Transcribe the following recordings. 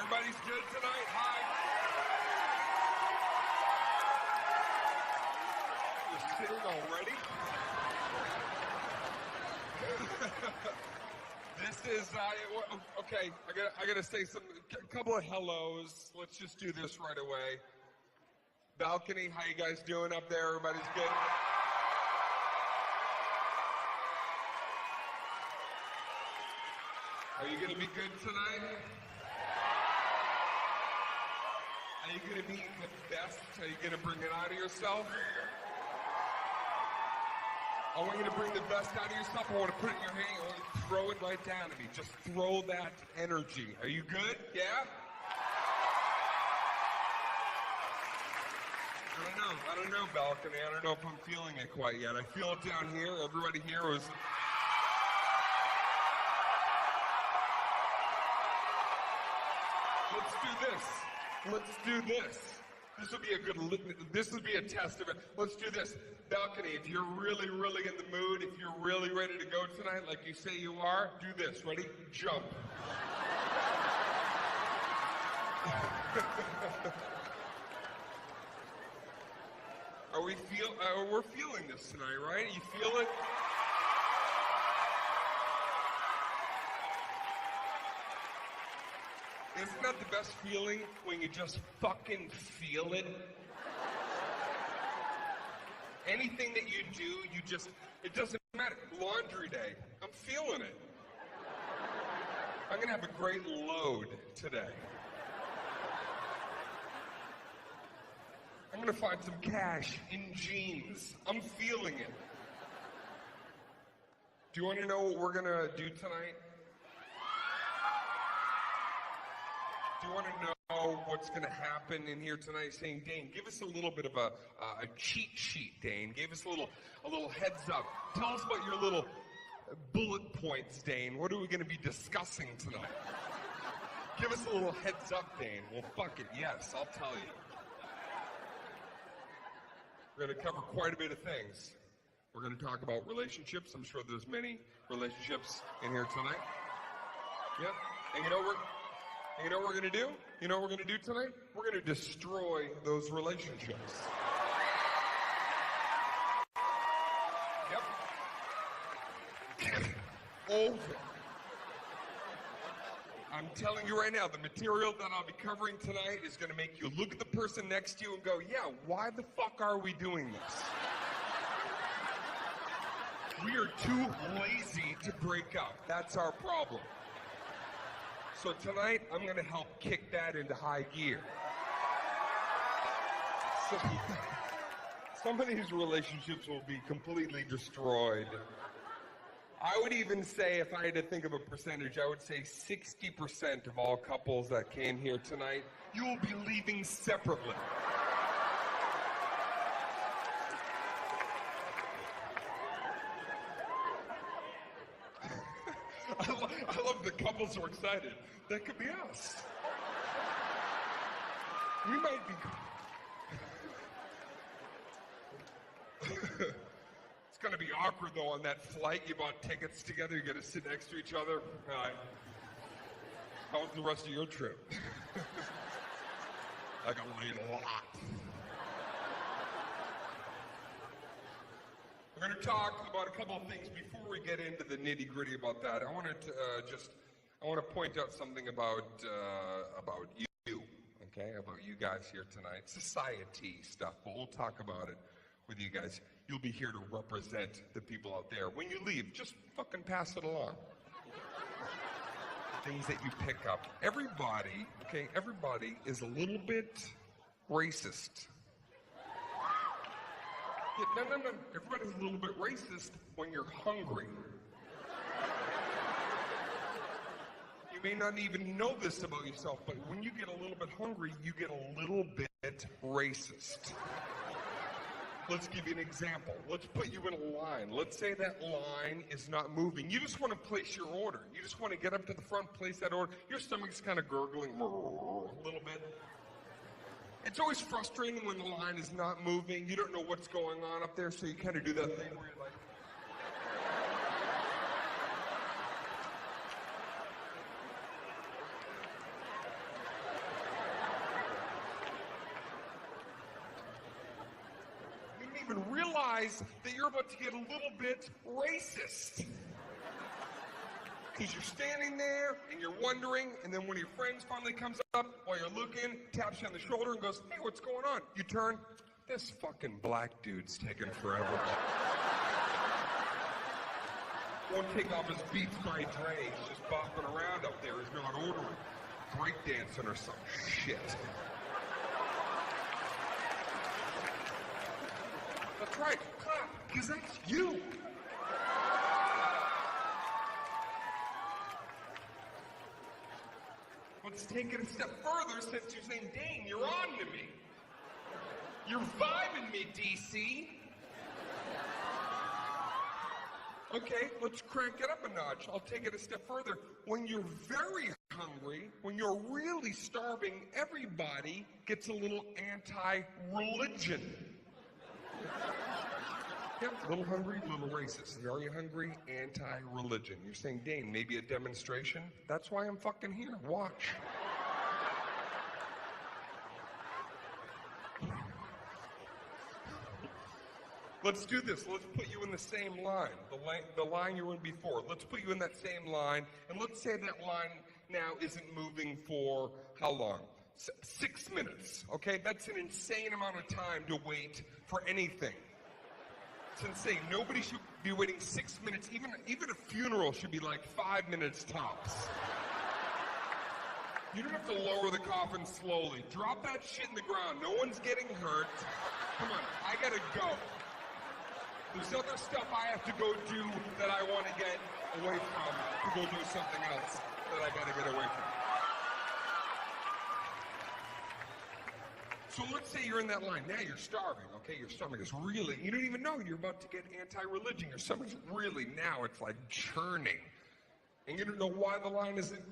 Everybody's good tonight? Hi. You're sitting already? This is, okay, I gotta say a couple of hellos. Let's just do this right away. Balcony, how you guys doing up there? Everybody's good? Are you gonna be good tonight? Are you gonna be the best? Are you gonna bring it out of yourself? I want you to bring the best out of yourself. I want to put it in your hand. I want you to throw it right down to me. Just throw that energy. Are you good? Yeah? I don't know, balcony. I don't know if I'm feeling it quite yet. I feel it down here. Everybody here was... Let's do this. Let's do this. This would be a good, this would be a test of it. Let's do this. Balcony, if you're really, really in the mood, if you're really ready to go tonight, like you say you are, do this. Ready? Jump. We're feeling this tonight, right? You feel it? Isn't that the best feeling when you just fucking feel it? Anything that you do, it doesn't matter. Laundry day, I'm feeling it. I'm gonna have a great load today. I'm gonna find some cash in jeans. I'm feeling it. Do you want to know what we're gonna do tonight? Do you want to know what's going to happen in here tonight? Saying, Dane, give us a little bit of a cheat sheet, Dane. Give us a little heads up. Tell us about your little bullet points, Dane. What are we going to be discussing tonight? Give us a little heads up, Dane. Well, fuck it. Yes, I'll tell you. We're going to cover quite a bit of things. We're going to talk about relationships. I'm sure there's many relationships in here tonight. Yep. And you know what we're going to do? You know what we're going to do tonight? We're going to destroy those relationships. Yep. Over. I'm telling you right now, the material that I'll be covering tonight is going to make you look at the person next to you and go, yeah, why the fuck are we doing this? We are too lazy to break up. That's our problem. So tonight, I'm going to help kick that into high gear. So, some of these relationships will be completely destroyed. I would even say, if I had to think of a percentage, I would say 60% of all couples that came here tonight, you will be leaving separately. I love the couples who are excited. That could be us. We might be... It's going to be awkward, though, on that flight. You bought tickets together. You got to sit next to each other. How was the rest of your trip? I got laid a lot. We're going to talk about a couple of things before we get into the nitty-gritty about that. I want to point out something about you, okay? About you guys here tonight. Society stuff, but we'll talk about it with you guys. You'll be here to represent the people out there. When you leave, just fucking pass it along. Things that you pick up. Everybody is a little bit racist. Yeah, no. Everybody's a little bit racist when you're hungry. You may not even know this about yourself, but when you get a little bit hungry, you get a little bit racist. Let's give you an example. Let's put you in a line. Let's say that line is not moving. You just want to place your order. You just want to get up to the front, place that order. Your stomach's kind of gurgling a little bit. It's always frustrating when the line is not moving. You don't know what's going on up there, so you kind of do that thing where you're like... even realize that you're about to get a little bit racist. Because you're standing there and you're wondering, and then one of your friends finally comes up while you're looking, taps you on the shoulder and goes, hey, what's going on? You turn, this fucking black dude's taking forever. Won't take off his Beats by Dre. He's just bopping around up there. He's not ordering. Breakdancing or some shit. That's right. Clap, because that's you. Let's take it a step further since you're saying, Dane, you're on to me. You're vibing me, DC. Okay, let's crank it up a notch. I'll take it a step further. When you're very hungry, when you're really starving, everybody gets a little anti-religion. Yep, a little hungry, a little racist. Very hungry, anti-religion. You're saying, Dane, maybe a demonstration? That's why I'm fucking here. Watch. Let's do this. Let's put you in the same line, the line you were in before. Let's put you in that same line, and let's say that line now isn't moving for how long? 6 minutes, okay? That's an insane amount of time to wait for anything. It's insane. Nobody should be waiting 6 minutes. Even a funeral should be like 5 minutes tops. You don't have to lower the coffin slowly. Drop that shit in the ground. No one's getting hurt. Come on, I gotta go. There's other stuff I have to go do that I want to get away from to go do something else that I got to get away from. So let's say you're in that line. Now you're starving, okay? Your stomach is really, you don't even know you're about to get anti-religion. Your stomach's really, now it's like churning. And you don't know why the line isn't.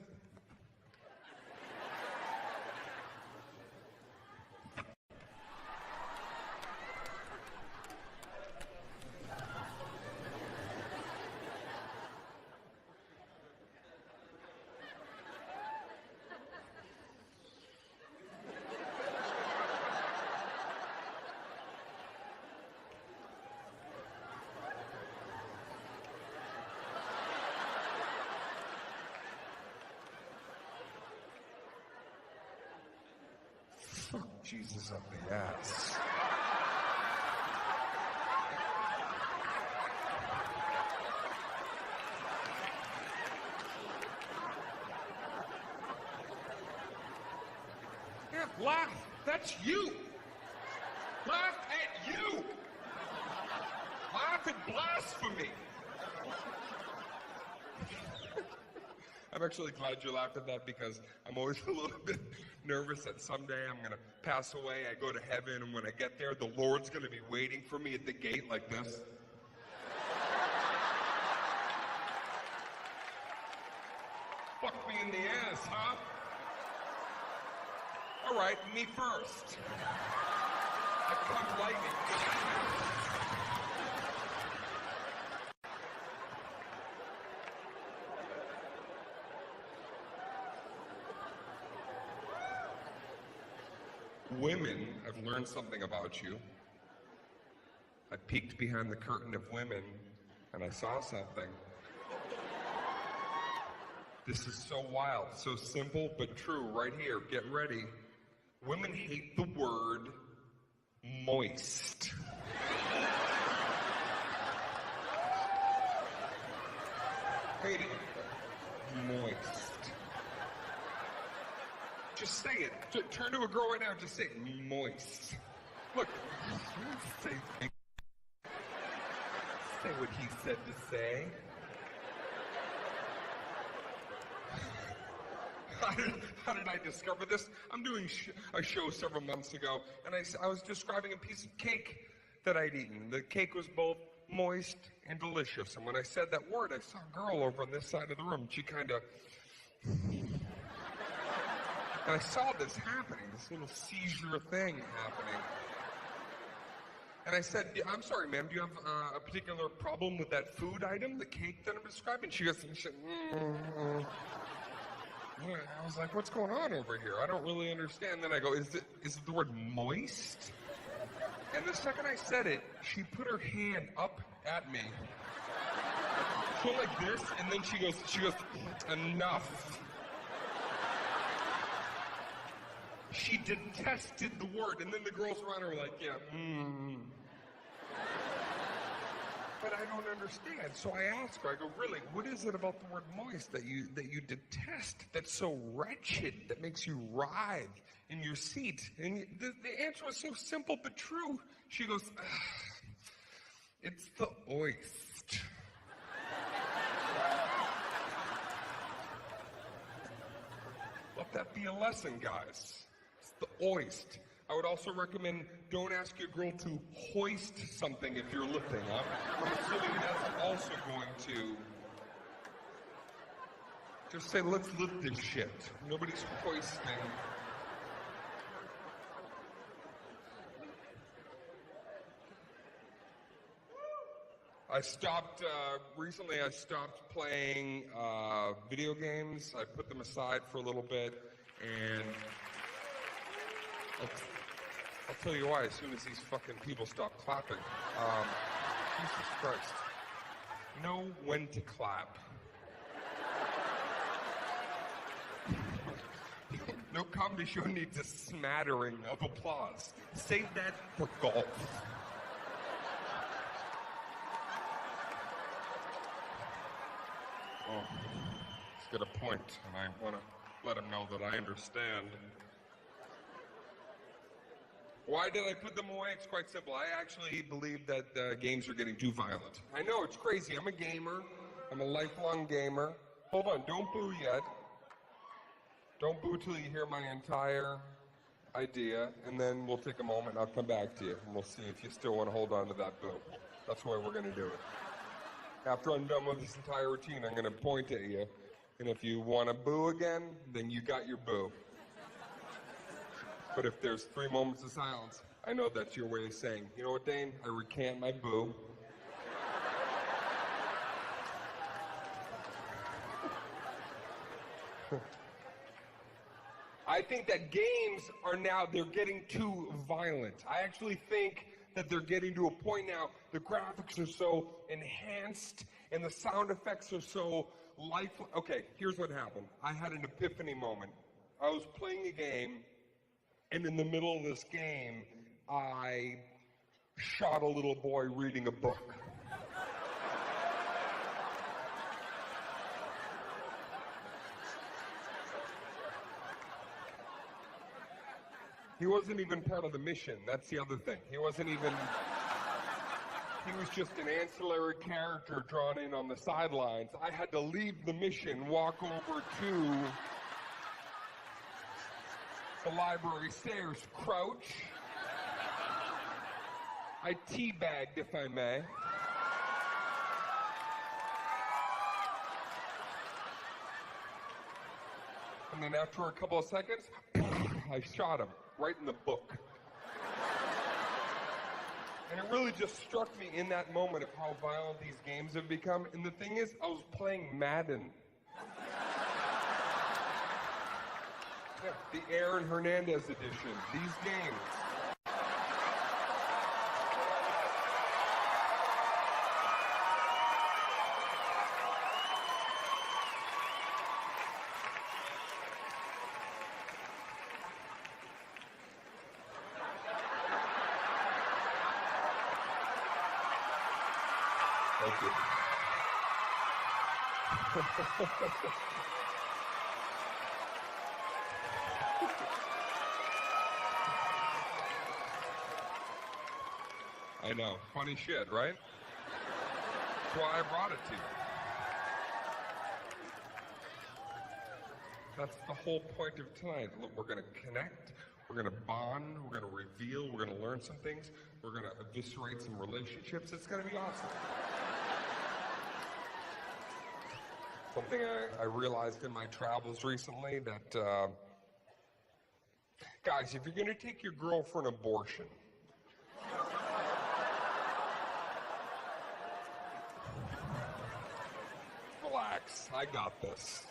Fuck Jesus up the ass. Yeah, laugh. That's you. Laugh at you. Laugh at blasphemy. I'm actually glad you laughed at that because I'm always a little bit nervous that someday I'm going to pass away, I go to heaven, and when I get there, the Lord's going to be waiting for me at the gate like this. Fuck me in the ass, huh? All right, me first. I come lightning. Women, I've learned something about you. I peeked behind the curtain of women and I saw something. This is so wild, so simple, but true. Right here, get ready. Women hate the word moist. Hate it. Moist. Just say it. Turn to a girl right now and just say it. Moist. Look. Say what he said to say. How did I discover this? I'm doing a show several months ago, and I was describing a piece of cake that I'd eaten. The cake was both moist and delicious, and when I said that word, I saw a girl over on this side of the room. She kind of... And I saw this happening, this little seizure thing happening. And I said, I'm sorry, ma'am, do you have a particular problem with that food item, the cake that I'm describing? She goes, I was like, what's going on over here? I don't really understand. Then I go, is it the word moist? And the second I said it, she put her hand up at me. So like this, and then she goes, enough. She detested the word, and then the girls around her were like, yeah, But I don't understand. So I ask her, I go, really, what is it about the word moist that you detest, that's so wretched, that makes you writhe in your seat? And the answer was so simple but true. She goes, it's the oist. Let that be a lesson, guys. It's the oist. I would also recommend don't ask your girl to hoist something if you're lifting up. I'm assuming that's also going to just say, let's lift this shit. Nobody's hoisting. Recently I stopped playing video games. I put them aside for a little bit, and I'll tell you why as soon as these fucking people stop clapping. Jesus Christ. Know when to clap. No comedy show needs a smattering of applause. Save that for golf. Oh, he's got a point, and I want to let him know that I understand. Why did I put them away? It's quite simple. I actually believe that games are getting too violent. I know, it's crazy. I'm a gamer. I'm a lifelong gamer. Hold on, don't boo yet. Don't boo till you hear my entire idea, and then we'll take a moment, I'll come back to you, and we'll see if you still want to hold on to that boo. That's the way we're going to do it. After I'm done with this entire routine, I'm going to point at you, and if you want to boo again, then you got your boo. But if there's 3 moments of silence, I know that's your way of saying, you know what, Dane, I recant my boo. I think that games are now, they're getting too violent. I actually think that they're getting to a point now, the graphics are so enhanced and the sound effects are so lifelike. Okay, here's what happened. I had an epiphany moment. I was playing a game, and in the middle of this game, I shot a little boy reading a book. He wasn't even part of the mission. That's the other thing. He wasn't even... He was just an ancillary character drawn in on the sidelines. I had to leave the mission, walk over to the library stairs, crouch. I teabagged, if I may. And then after a couple of seconds, I shot him right in the book. And it really just struck me in that moment of how violent these games have become. And the thing is, I was playing Madden. Yeah, the Aaron Hernandez edition. These games. Thank you. I know. Funny shit, right? That's why I brought it to you. That's the whole point of tonight. Look, we're going to connect. We're going to bond. We're going to reveal. We're going to learn some things. We're going to eviscerate some relationships. It's going to be awesome. Something I realized in my travels recently that, guys, if you're going to take your girl for an abortion, relax, I got this.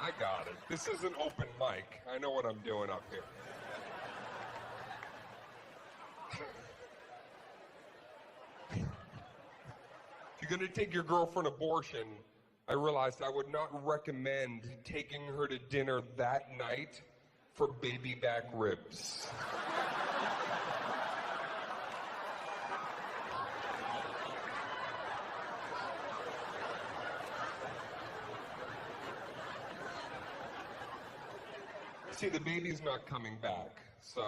I got it. This is an open mic. I know what I'm doing up here. you're going to take your girl for an abortion, I realized I would not recommend taking her to dinner that night for baby back ribs. See, the baby's not coming back, so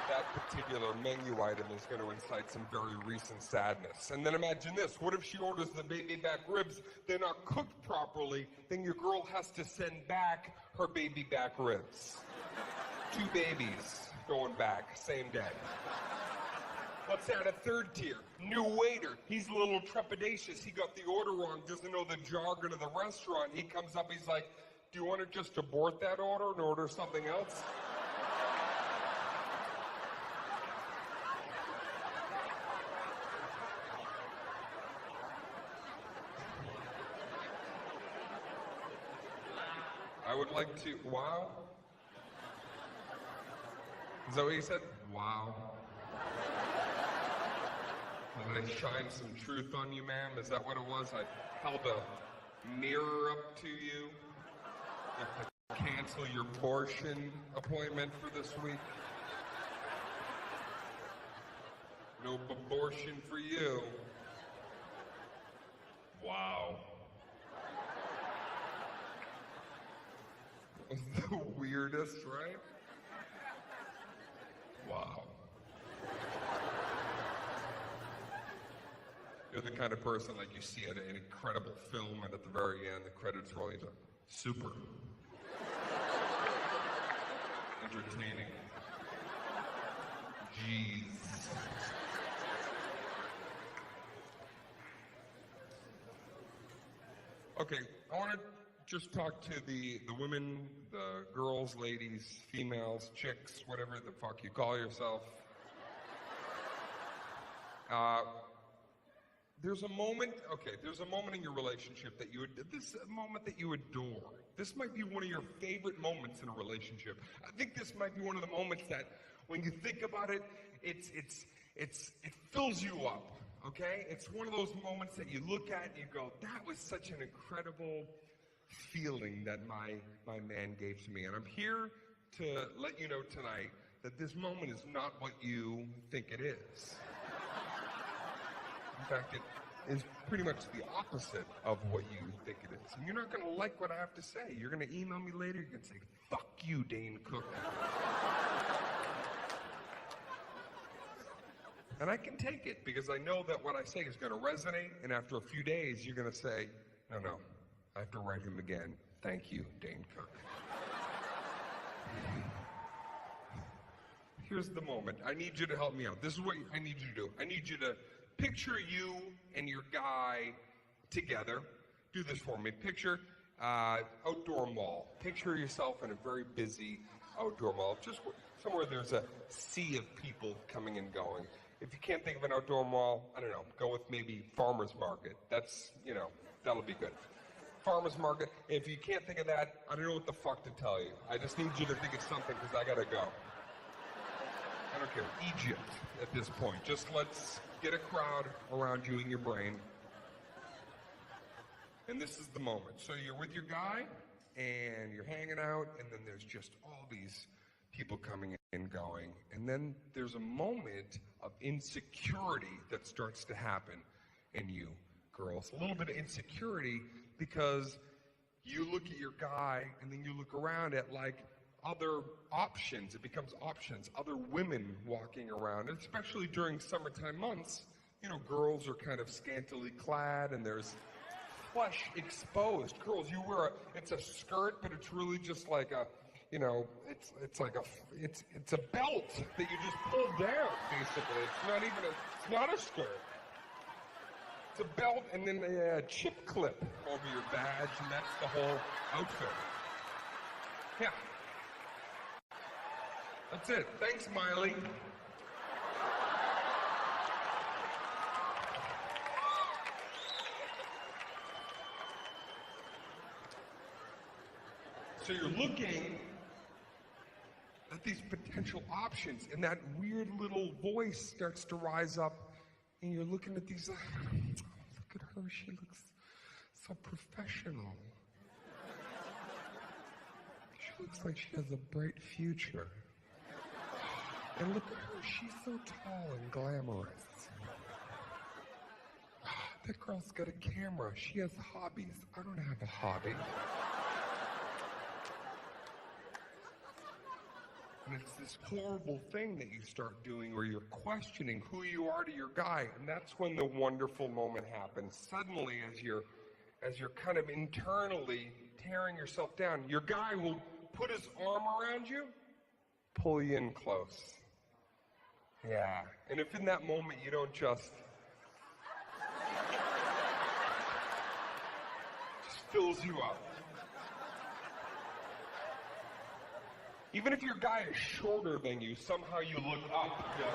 that particular menu item is going to incite some very recent sadness. And then imagine this, what if she orders the baby back ribs, they're not cooked properly, then your girl has to send back her baby back ribs. 2 babies going back, same day. Let's add a third tier. New waiter. He's a little trepidatious. He got the order wrong, doesn't know the jargon of the restaurant. He comes up, he's like, do you want to just abort that order and order something else? I would like to, wow? Is that what you said? Wow. Did I shine some truth on you, ma'am? Is that what it was? I held a mirror up to you? You have to cancel your portion appointment for this week? No abortion for you. Wow. That was the weirdest, right? Wow. You're the kind of person like you see at an incredible film, and at the very end, the credits roll. You go, super. Entertaining. Jeez. Okay, I want to just talk to the women, the girls, ladies, females, chicks, whatever the fuck you call yourself. There's a moment in your relationship that this is a moment that you adore. This might be one of your favorite moments in a relationship. I think this might be one of the moments that, when you think about it, it fills you up, okay? It's one of those moments that you look at and you go, that was such an incredible feeling that my man gave to me. And I'm here to let you know tonight that this moment is not what you think it is. In fact, it is pretty much the opposite of what you think it is. And you're not going to like what I have to say. You're going to email me later. You're going to say, fuck you, Dane Cook. And I can take it, because I know that what I say is going to resonate. And after a few days, you're going to say, no, I have to write him again. Thank you, Dane Cook. Here's the moment. I need you to help me out. This is what I need you to do. I need you to picture you and your guy together. Do this for me. Picture outdoor mall. Picture yourself in a very busy outdoor mall, just somewhere there's a sea of people coming and going. If you can't think of an outdoor mall, I don't know, go with maybe farmer's market. That's, that'll be good. Farmer's market. If you can't think of that, I don't know what the fuck to tell you. I just need you to think of something, because I gotta go. I don't care. Egypt at this point. Just let's get a crowd around you in your brain. And this is the moment. So you're with your guy, and you're hanging out, and then there's just all these people coming and going. And then there's a moment of insecurity that starts to happen in you, girls. A little bit of insecurity, because you look at your guy, and then you look around at, like, other options. It becomes options. Other women walking around, and especially during summertime months, girls are kind of scantily clad, and there's flesh exposed. Girls, it's a skirt, but it's really just like a, it's a belt that you just pull down, basically. It's not a skirt. It's a belt, and then a chip clip over your badge, and that's the whole outfit. Yeah. That's it. Thanks, Miley. So you're looking at these potential options, and that weird little voice starts to rise up And you're looking at these, look at her, she looks so professional. She looks like she has a bright future. And look at her, she's so tall and glamorous. That girl's got a camera, she has hobbies. I don't have a hobby. And it's this horrible thing that you start doing where you're questioning who you are to your guy. And that's when the wonderful moment happens. Suddenly, as you're kind of internally tearing yourself down, your guy will put his arm around you, pull you in close. Yeah. And if in that moment you don't just fills you up. Even if your guy is shorter than you, somehow you look up. Yeah.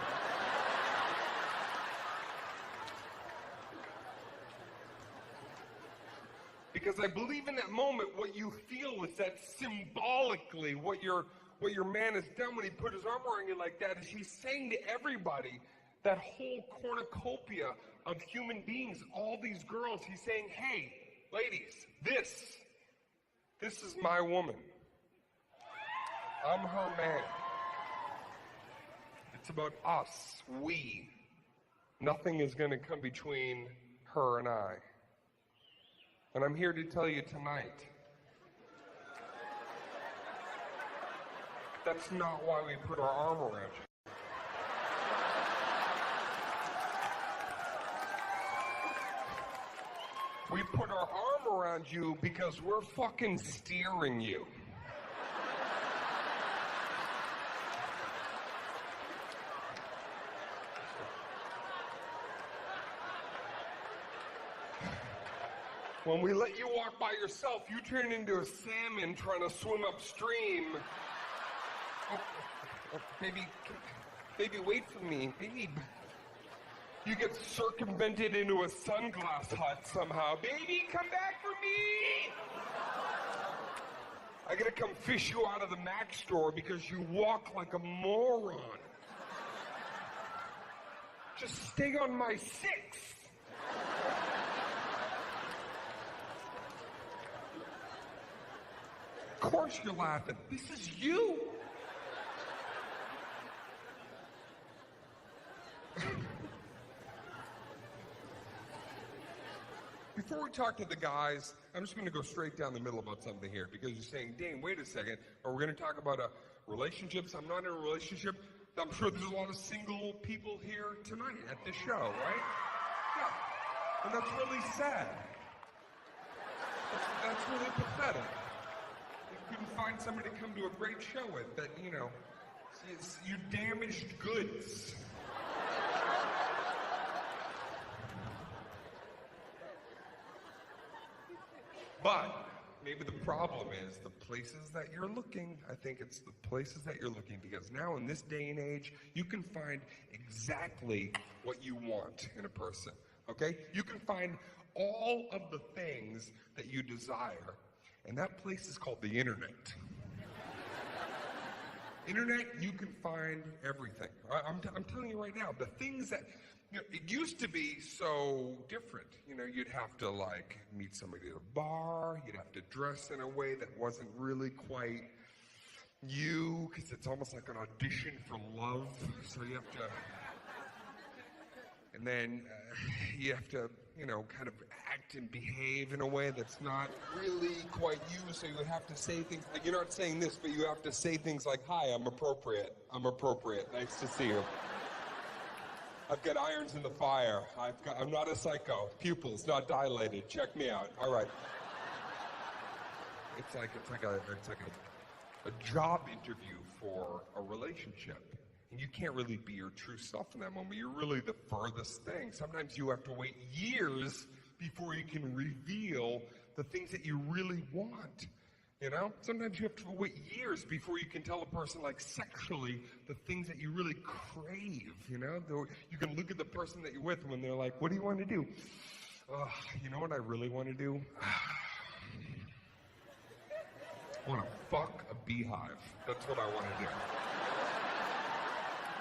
Because I believe in that moment, what you feel is that symbolically, what your man has done when he put his arm around you like that is he's saying to everybody, that whole cornucopia of human beings, all these girls, he's saying, hey, ladies, this is my woman. I'm her man. It's about us, we. Nothing is going to come between her and I. And I'm here to tell you tonight, that's not why we put our arm around you. We put our arm around you because we're fucking steering you. When we let you walk by yourself, you turn into a salmon trying to swim upstream. Baby, wait for me, babe. You get circumvented into a sunglass hut somehow. Baby, come back for me! I gotta come fish you out of the Mac store because you walk like a moron. Just stay on my 6. Of course you're laughing. This is you. Before we talk to the guys, I'm just going to go straight down the middle about something here because you're saying, Dane, wait a second. Are we going to talk about relationships? I'm not in a relationship. I'm sure there's a lot of single people here tonight at this show, right? Yeah. And that's really sad. That's really pathetic. You couldn't find somebody to come to a great show with that, you damaged goods. But maybe the problem is the places that you're looking. I think it's the places that you're looking because now in this day and age, you can find exactly what you want in a person, okay? You can find all of the things that you desire, and that place is called the internet. Internet, you can find everything. I'm telling you right now, the things that, it used to be so different. You'd have to meet somebody at a bar, you'd have to dress in a way that wasn't really quite you, because it's almost like an audition for love. So you have to, and then you have to, kind of act and behave in a way that's not really quite you. So you have to say things like, you're not saying this, but you have to say things like, hi, I'm appropriate. Nice to see you. I've got irons in the fire. I'm not a psycho. Pupils not dilated. Check me out. All right. It's like a job interview for a relationship. And you can't really be your true self in that moment. You're really the furthest thing. Sometimes you have to wait years before you can reveal the things that you really want. Sometimes you have to wait years before you can tell a person, sexually, the things that you really crave, You can look at the person that you're with when they're like, what do you want to do? You know what I really want to do? I want to fuck a beehive. That's what I want to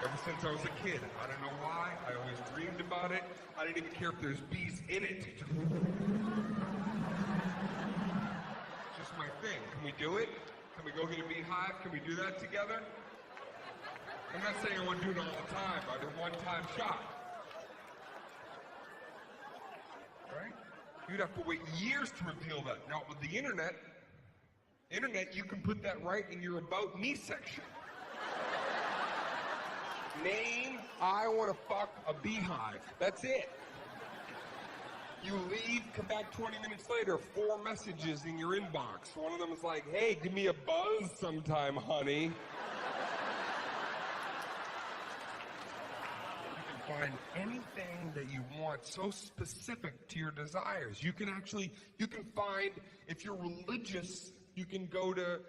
do. Ever since I was a kid. I don't know why. I always dreamed about it. I didn't even care if there's bees in it. It's just my thing. Can we do it? Can we go get a beehive? Can we do that together? I'm not saying I want to do it all the time. I did a one-time shot. Right? You'd have to wait years to reveal that. Now, with the internet, you can put that right in your About Me section. Name, I want to fuck a beehive. That's it. You leave, come back 20 minutes later, 4 messages in your inbox. One of them is like, hey, give me a buzz sometime, honey. You can find anything that you want so specific to your desires. You can find, if you're religious, you can go to,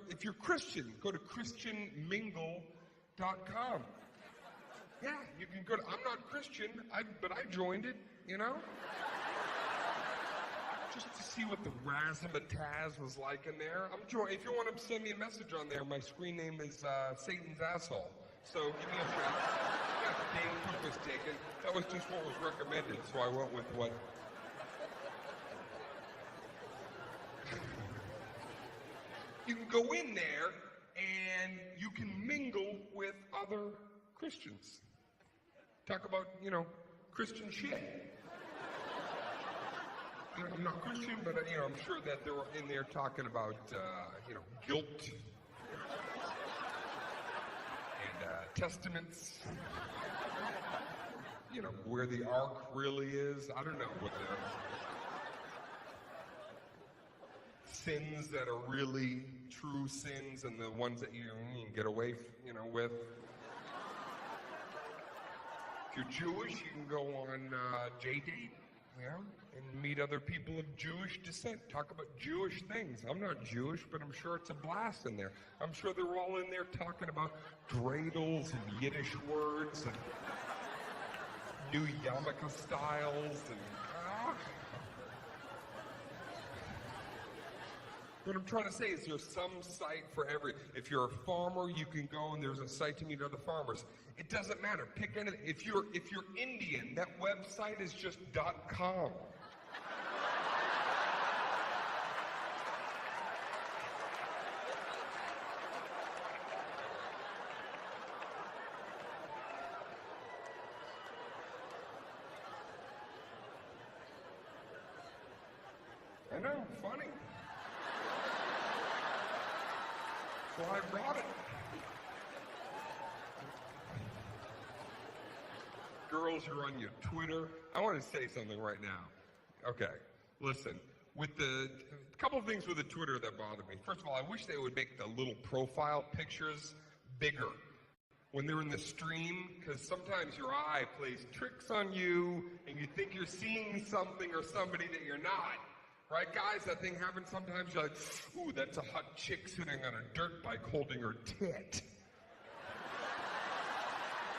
if you're Christian, go to christianmingle.com. Yeah, you can go to, I'm not Christian, but I joined it, you know? Just to see what the razzmatazz was like in there. If you want to send me a message on there, my screen name is Satan's Asshole. So give me a shout. Yeah, Dane Cook was taken. That was just what was recommended, so I went with what. You can go in there and you can mingle with other Christians. Talk about, Christian shit. I'm not Christian, but, I'm sure that they're in there talking about, guilt and testaments. Where the ark really is. I don't know what sins that are really true sins and the ones that you can get away, with. If you're Jewish, you can go on J-Date, and meet other people of Jewish descent. Talk about Jewish things. I'm not Jewish, but I'm sure it's a blast in there. I'm sure they're all in there talking about dreidels and Yiddish words and new yarmulke styles and What I'm trying to say is there's some site for every. If you're a farmer, you can go and there's a site to meet other farmers. It doesn't matter. Pick anything. If you're Indian, that website is just .com. I know, funny. So I brought it. Girls, you're on your Twitter. I want to say something right now. Okay, listen. With a couple of things with the Twitter that bother me. First of all, I wish they would make the little profile pictures bigger when they're in the stream, because sometimes your eye plays tricks on you, and you think you're seeing something or somebody that you're not. Right, guys? That thing happens sometimes. You're like, ooh, that's a hot chick sitting on a dirt bike holding her tit.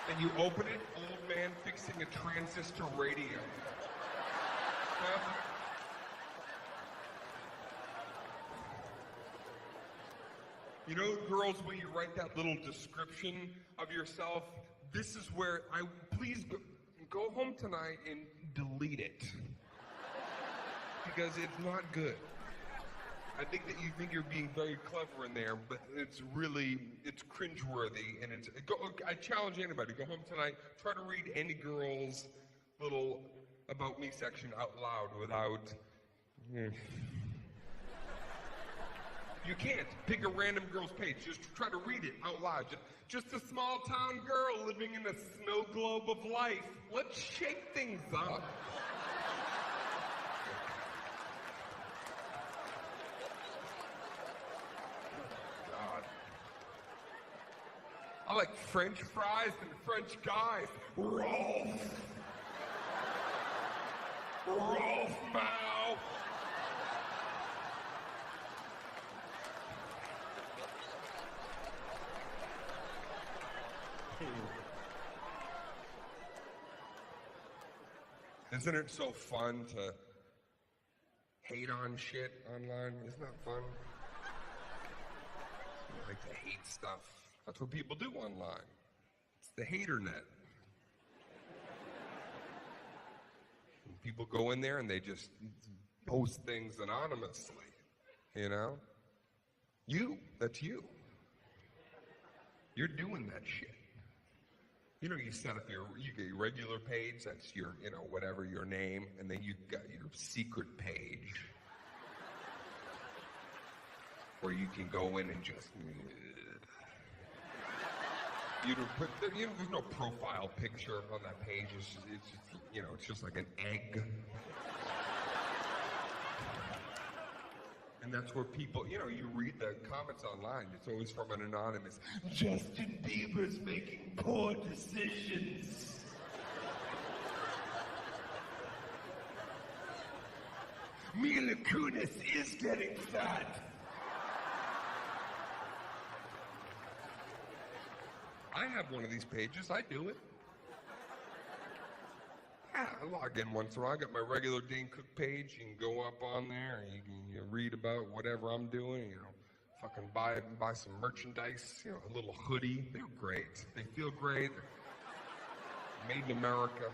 And you open it, old man fixing a transistor radio. You know, girls, when you write that little description of yourself, this is where please go home tonight and delete it. Because it's not good. I think that you think you're being very clever in there, but it's cringeworthy, and I challenge anybody, go home tonight, try to read any girl's little About Me section out loud without, You can't. Pick a random girl's page, just try to read it out loud. Just a small town girl living in a snow globe of life. Let's shake things up. I like French fries and French guys. Rolf Mao. Isn't it so fun to hate on shit online? Isn't that fun? I like to hate stuff. That's what people do online. It's the hater net. And people go in there and they just post things anonymously, you know? That's you. You're doing that shit. You know, you set up you get your regular page, that's your, whatever, your name, and then you got your secret page where you can go in and just, there's no profile picture on that page. It's just like an egg. And that's where people, you read the comments online. It's always from an anonymous, Justin Bieber's making poor decisions. Mila Kunis is getting fat. I have one of these pages. I do it. Yeah, I log in once in a while. I got my regular Dane Cook page. You can go up on there and you can read about whatever I'm doing. Fucking buy some merchandise. A little hoodie. They're great. They feel great. They're made in America.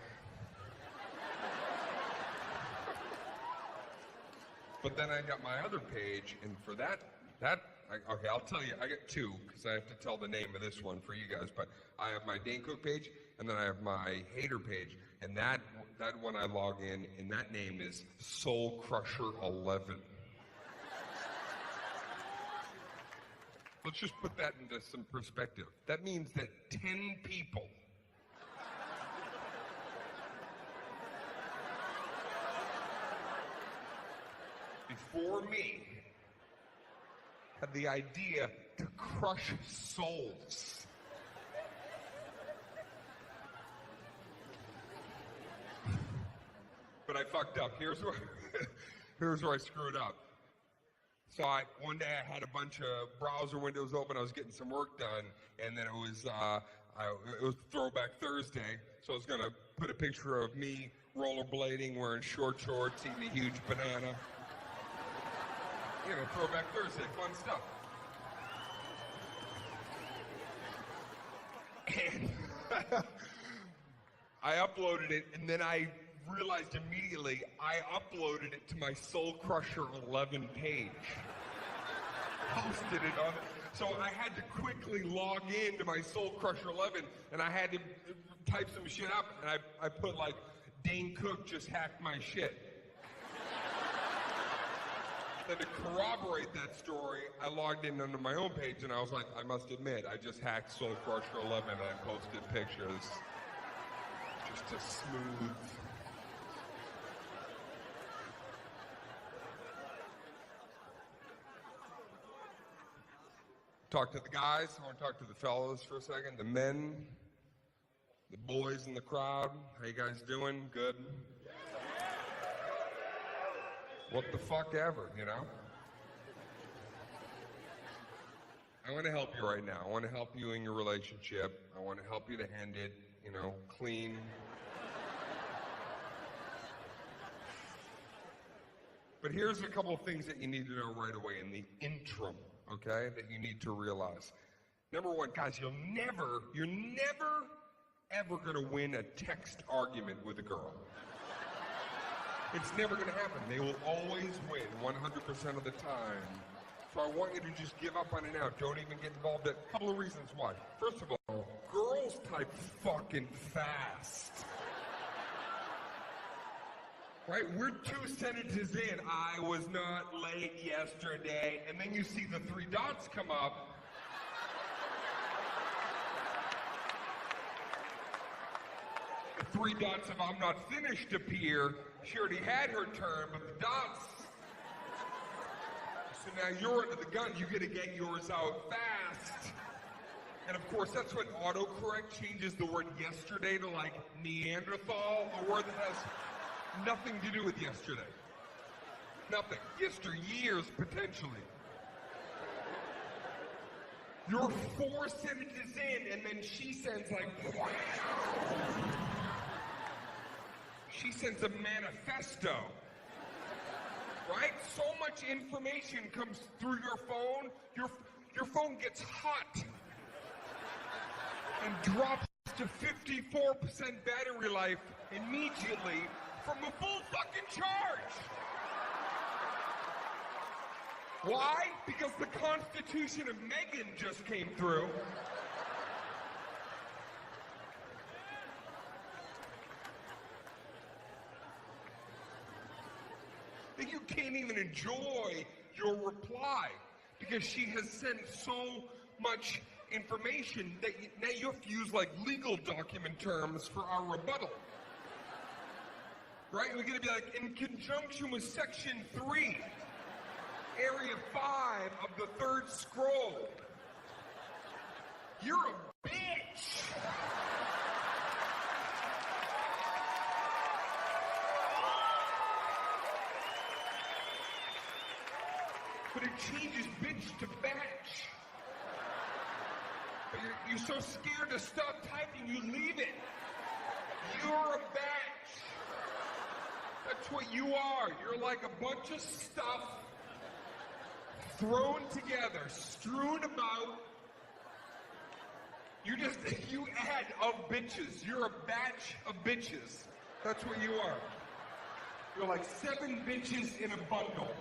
But then I got my other page, and for that, okay, I'll tell you, I got two, because I have to tell the name of this one for you guys, but I have my Dane Cook page, and then I have my hater page, and that one I log in, and that name is Soul Crusher 11. Let's just put that into some perspective. That means that 10 people before me had the idea to crush souls. But I fucked up. Here's where I screwed up. So one day I had a bunch of browser windows open. I was getting some work done, and then it was Throwback Thursday. So I was gonna put a picture of me rollerblading, wearing short shorts, eating a huge banana. Throwback Thursday, fun stuff. And I uploaded it, and then I realized immediately I uploaded it to my Soul Crusher 11 page. Posted it on it. So I had to quickly log into my Soul Crusher 11, and I had to type some shit up, and I put like, Dane Cook just hacked my shit. Then to corroborate that story, I logged in onto my own page, and I was like, I must admit, I just hacked Soul Crusher 11, and I posted pictures. Just a smooth. Talk to the guys. I want to talk to the fellows for a second. The men, the boys in the crowd. How you guys doing? Good? What the fuck ever, I want to help you right now. I want to help you in your relationship. I want to help you to end it, clean. But here's a couple of things that you need to know right away in the interim, okay, that you need to realize. Number one, guys, you're never, ever going to win a text argument with a girl. It's never going to happen. They will always win 100% of the time. So I want you to just give up on it now. Don't even get involved. A couple of reasons why. First of all, girls type fucking fast. Right? We're 2 sentences in. I was not late yesterday. And then you see the 3 dots come up. The 3 dots of I'm not finished appear. She already had her turn, but the dots. So now you're under the gun. You got to get yours out fast. And of course, that's when autocorrect changes the word yesterday to like Neanderthal, a word that has nothing to do with yesterday. Nothing. Yesteryears, potentially. You're 4 sentences in, and then she sends like, wow. She sends a manifesto, right? So much information comes through your phone. Your phone gets hot. and drops to 54% battery life immediately from a full fucking charge. Why? Because the Constitution of Megan just came through. That you can't even enjoy your reply because she has sent so much information that now you have to use like legal document terms for our rebuttal. Right? We're going to be like, in conjunction with Section 3, Area 5 of the third scroll. You're a bitch! But it changes bitch to batch. But you're so scared to stop typing, you leave it. You're a batch. That's what you are. You're like a bunch of stuff thrown together, strewn about. You add of bitches. You're a batch of bitches. That's what you are. You're like 7 bitches in a bundle.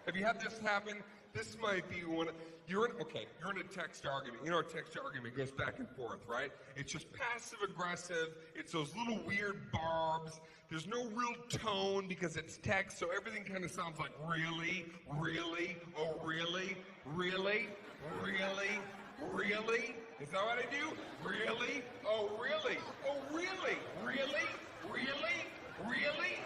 Have you had this happen? This might be one. You're in a text argument. You know, a text argument goes back and forth, right? It's just passive aggressive. It's those little weird barbs. There's no real tone because it's text, so everything kind of sounds like really, really, oh really, really, really, really. Is that what I do? Really, oh really, oh really, really, really, really.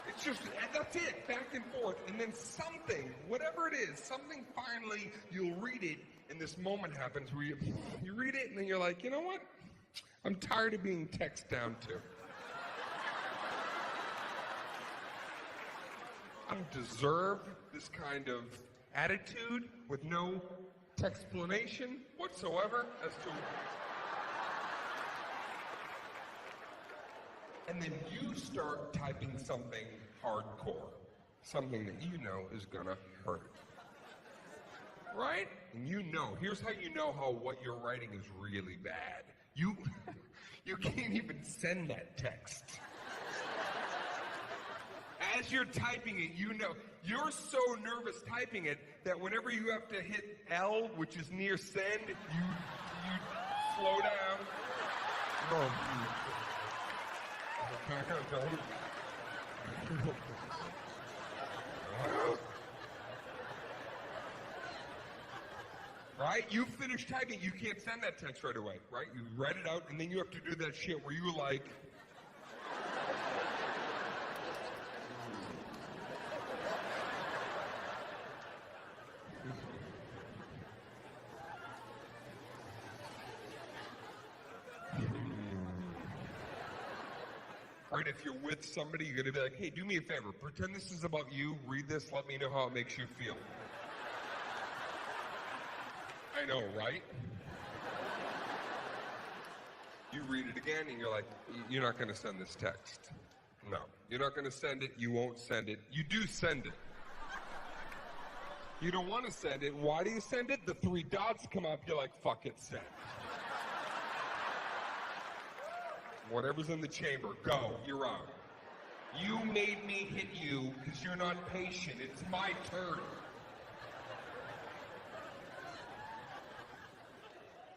It's just, that's it, back and forth. And then something, whatever it is, something finally, you'll read it, and this moment happens where you read it, and then you're like, you know what? I'm tired of being text down to. I don't deserve this kind of attitude with no explanation whatsoever as to... And then you start typing something hardcore, something that you know is gonna hurt. Right? And you know, here's how you know how what you're writing is really bad. You can't even send that text. As you're typing it, you know, you're so nervous typing it that whenever you have to hit L, which is near send, you slow down. Oh, right? You finish typing, you can't send that text right away, right? You write it out, and then you have to do that shit where you like... Right, if you're with somebody, you're gonna be like, hey, do me a favor, pretend this is about you, read this, let me know how it makes you feel. I know, right? You read it again and you're like, you're not gonna send this text. No, you're not gonna send it, you won't send it. You do send it. You don't wanna send it, why do you send it? The 3 dots come up, you're like, fuck it, send. Whatever's in the chamber, go, you're out. You made me hit you because you're not patient. It's my turn.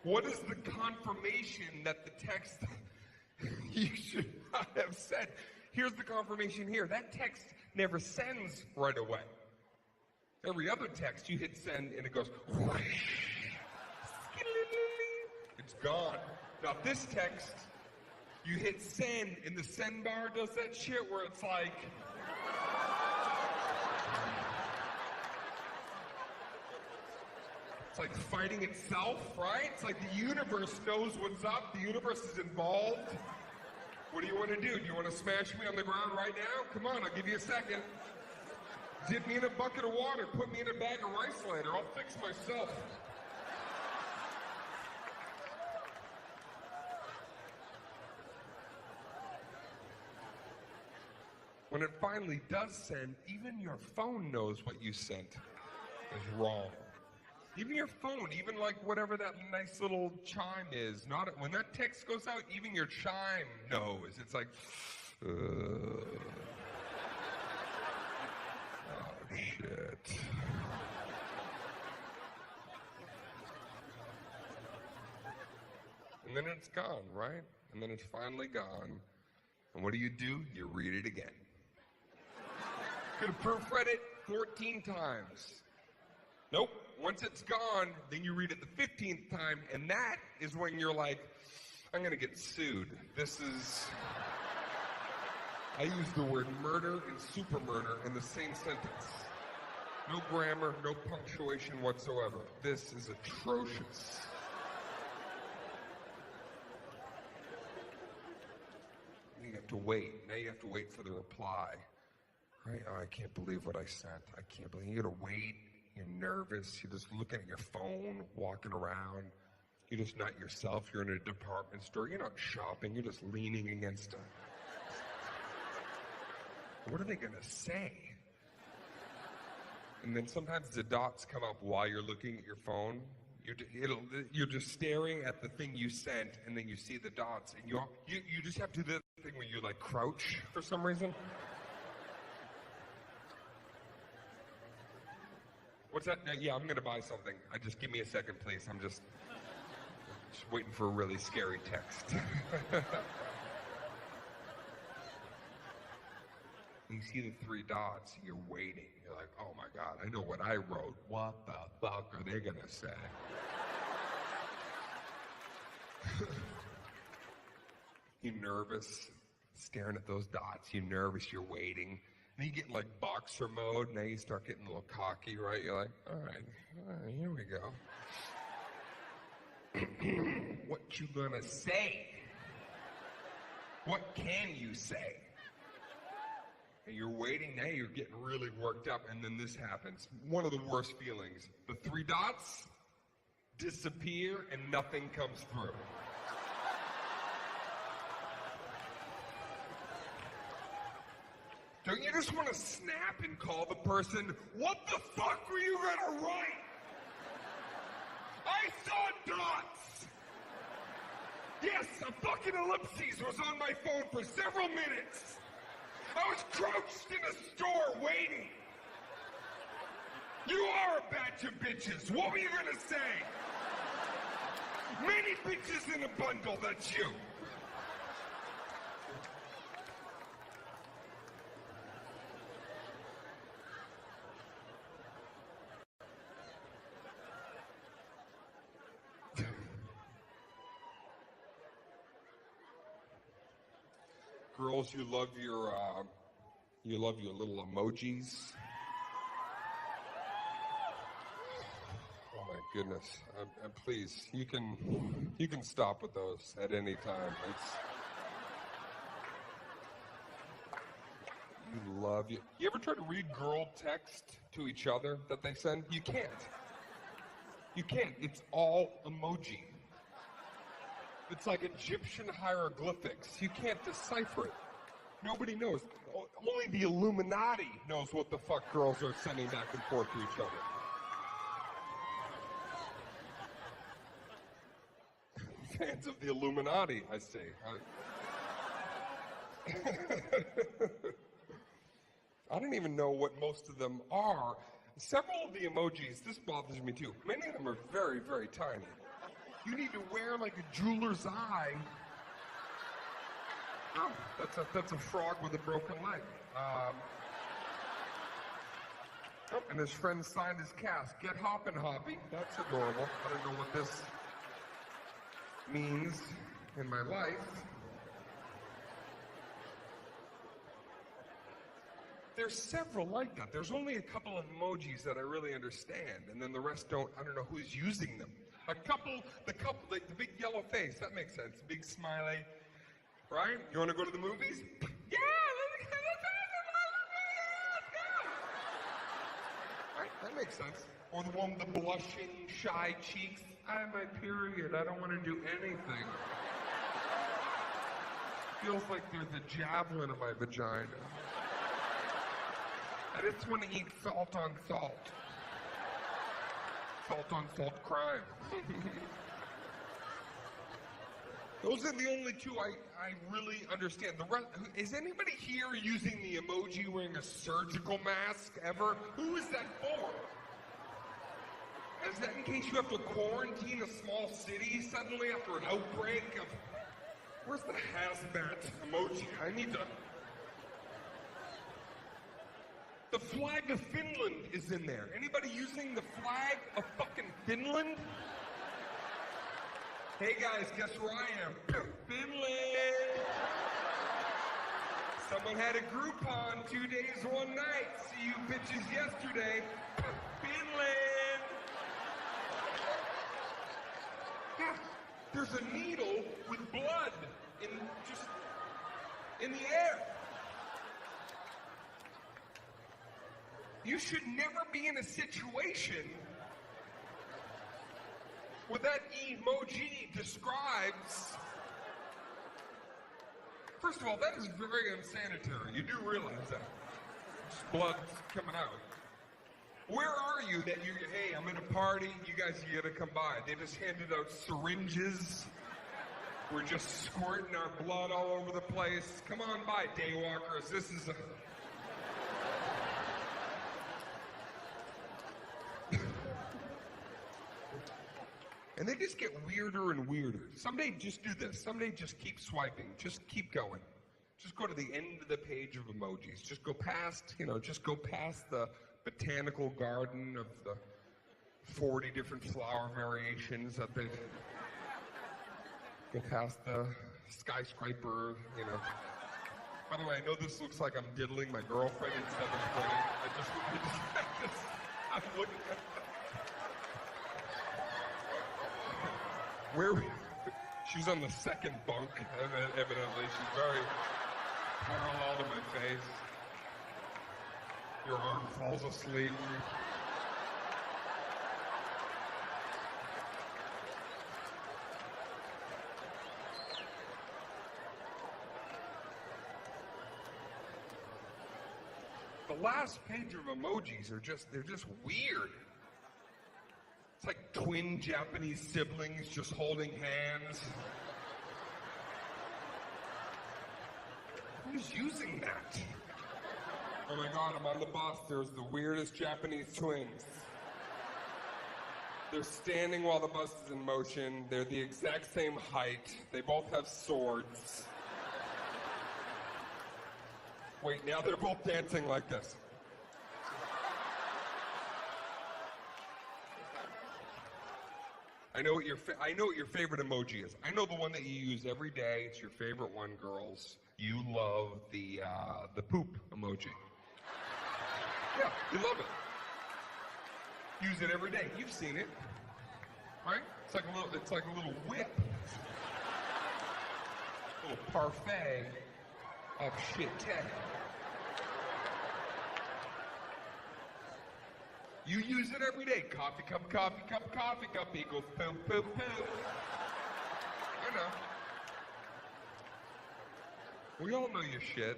What is the confirmation that the text you should not have said? Here's the confirmation here. That text never sends right away. Every other text, you hit send and it goes, it's gone. Now this text, you hit send, and the send bar does that shit where it's like... It's like fighting itself, right? It's like the universe knows what's up. The universe is involved. What do you want to do? Do you want to smash me on the ground right now? Come on, I'll give you a second. Dip me in a bucket of water. Put me in a bag of rice later. I'll fix myself. When it finally does send, even your phone knows what you sent is wrong. Even your phone, even like whatever that nice little chime is, when that text goes out, even your chime knows. It's like, oh shit. And then it's gone, right? And then it's finally gone. And what do? You read it again. Could have proofread it 14 times. Nope. Once it's gone, then you read it the 15th time, and that is when you're like, I'm going to get sued. I use the word murder and super murder in the same sentence. No grammar, no punctuation whatsoever. This is atrocious. You have to wait. Now you have to wait for the reply. Right? Oh, I can't believe what I sent. I can't believe. You gotta wait. You're nervous. You're just looking at your phone, walking around. You're just not yourself. You're in a department store. You're not shopping. You're just leaning against what are they gonna say? And then sometimes the dots come up while you're looking at your phone. You're just staring at the thing you sent, and then you see the dots, and you just have to do the thing where you like crouch for some reason. What's that? Yeah, I'm gonna buy something. Just give me a second, please. I'm just waiting for a really scary text. You see the 3 dots, you're waiting. You're like, oh my God, I know what I wrote. What the fuck are they gonna say? You're nervous, staring at those dots. You're nervous, you're waiting. Then you get like boxer mode. Now you start getting a little cocky, right? You're like, all right, here we go. What you gonna say? What can you say? And you're waiting, now you're getting really worked up, and then this happens. One of the worst feelings. The 3 dots disappear and nothing comes through. Don't you just want to snap and call the person, what the fuck were you gonna write? I saw dots! Yes, a fucking ellipses was on my phone for several minutes. I was crouched in a store waiting. You are a batch of bitches. What were you gonna say? Many bitches in a bundle, that's you. Girls, you love your little emojis. Oh my goodness! Please, you can stop with those at any time. You ever try to read girl text to each other that they send? You can't. You can't. It's all emoji. It's like Egyptian hieroglyphics. You can't decipher it. Nobody knows. Only the Illuminati knows what the fuck girls are sending back and forth to each other. Fans of the Illuminati, I say. I don't even know what most of them are. Several of the emojis, this bothers me too. Many of them are very, very tiny. You need to wear like a jeweler's eye. Oh, that's a frog with a broken leg. And his friend signed his cast. Get hoppin' hoppy. That's adorable. I don't know what this means in my life. There's several like that. There's only a couple of emojis that I really understand, and then the rest don't. I don't know who's using them. The big yellow face, that makes sense. Big smiley, right? You want to go to the movies? Yeah, let's go. Right, that makes sense. Or the one with the blushing, shy cheeks. I have my period. I don't want to do anything. Feels like there's a javelin in my vagina. I just want to eat salt on salt. Salt on salt crime. Those are the only two I really understand. The rest, is anybody here using the emoji wearing a surgical mask ever? Who is that for? Is that in case you have to quarantine a small city suddenly after an outbreak of... Where's the hazmat emoji? I need to... The flag of Finland is in there. Anybody using the flag of fucking Finland? Hey guys, guess where I am? Finland! Someone had a Groupon, 2 days, 1 night. See you bitches yesterday. Finland! Yeah, there's a needle with blood in the air. You should never be in a situation where that emoji describes... First of all, that is very unsanitary. You do realize that. Just blood's coming out. Where are you that you, hey, I'm at a party, you guys, you gotta come by. They just handed out syringes. We're just squirting our blood all over the place. Come on by, daywalkers. This is a... And they just get weirder and weirder. Someday just do this. Someday just keep swiping. Just keep going. Just go to the end of the page of emojis. Just go past, just go past the botanical garden of the 40 different flower variations that they... Go past the skyscraper, By the way, I know this looks like I'm diddling my girlfriend in 7th grade. I'm looking at... She's on the second bunk, evidently. She's very parallel to my face. Your arm falls asleep. The last page of emojis they're just weird. It's like twin Japanese siblings just holding hands. Who's using that? Oh my God, I'm on the bus. There's the weirdest Japanese twins. They're standing while the bus is in motion. They're the exact same height. They both have swords. Wait, now they're both dancing like this. I know what your favorite emoji is. I know the one that you use every day. It's your favorite one, girls. You love the poop emoji. Yeah, you love it. Use it every day. You've seen it, right? It's like a little whip, a little parfait of shit tech. You use it every day. Coffee cup equals poop, poop, poop. I know. We all know your shit.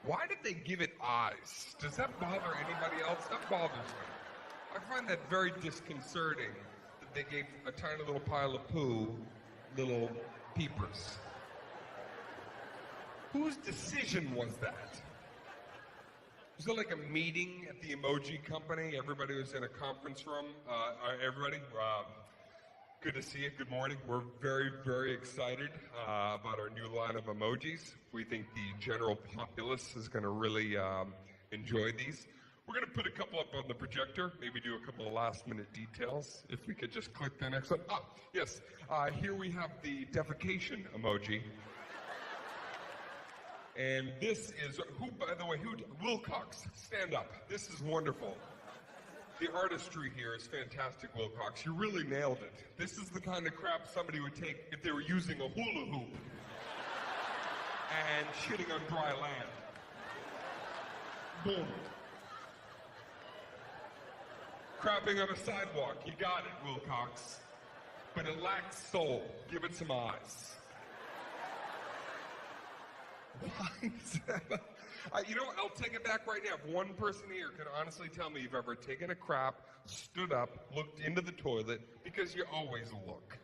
Why did they give it eyes? Does that bother anybody else? That bothers me. I find that very disconcerting that they gave a tiny little pile of poo little peepers. Whose decision was that? Was there like a meeting at the emoji company? Everybody was in a conference room. Everybody, good to see you. Good morning. We're very, very excited about our new line of emojis. We think the general populace is going to really enjoy these. We're going to put a couple up on the projector, maybe do a couple of last-minute details. If we could just click the next one. Yes. Here we have the defecation emoji. And this is, by the way, Wilcox, stand up. This is wonderful. The artistry here is fantastic, Wilcox. You really nailed it. This is the kind of crap somebody would take if they were using a hula hoop and shitting on dry land. Boom. Crapping on a sidewalk. You got it, Wilcox. but it lacks soul. Give it some eyes. Why is that? You know what? I'll take it back right now. If one person here can honestly tell me you've ever taken a crap, stood up, looked into the toilet, because you always look.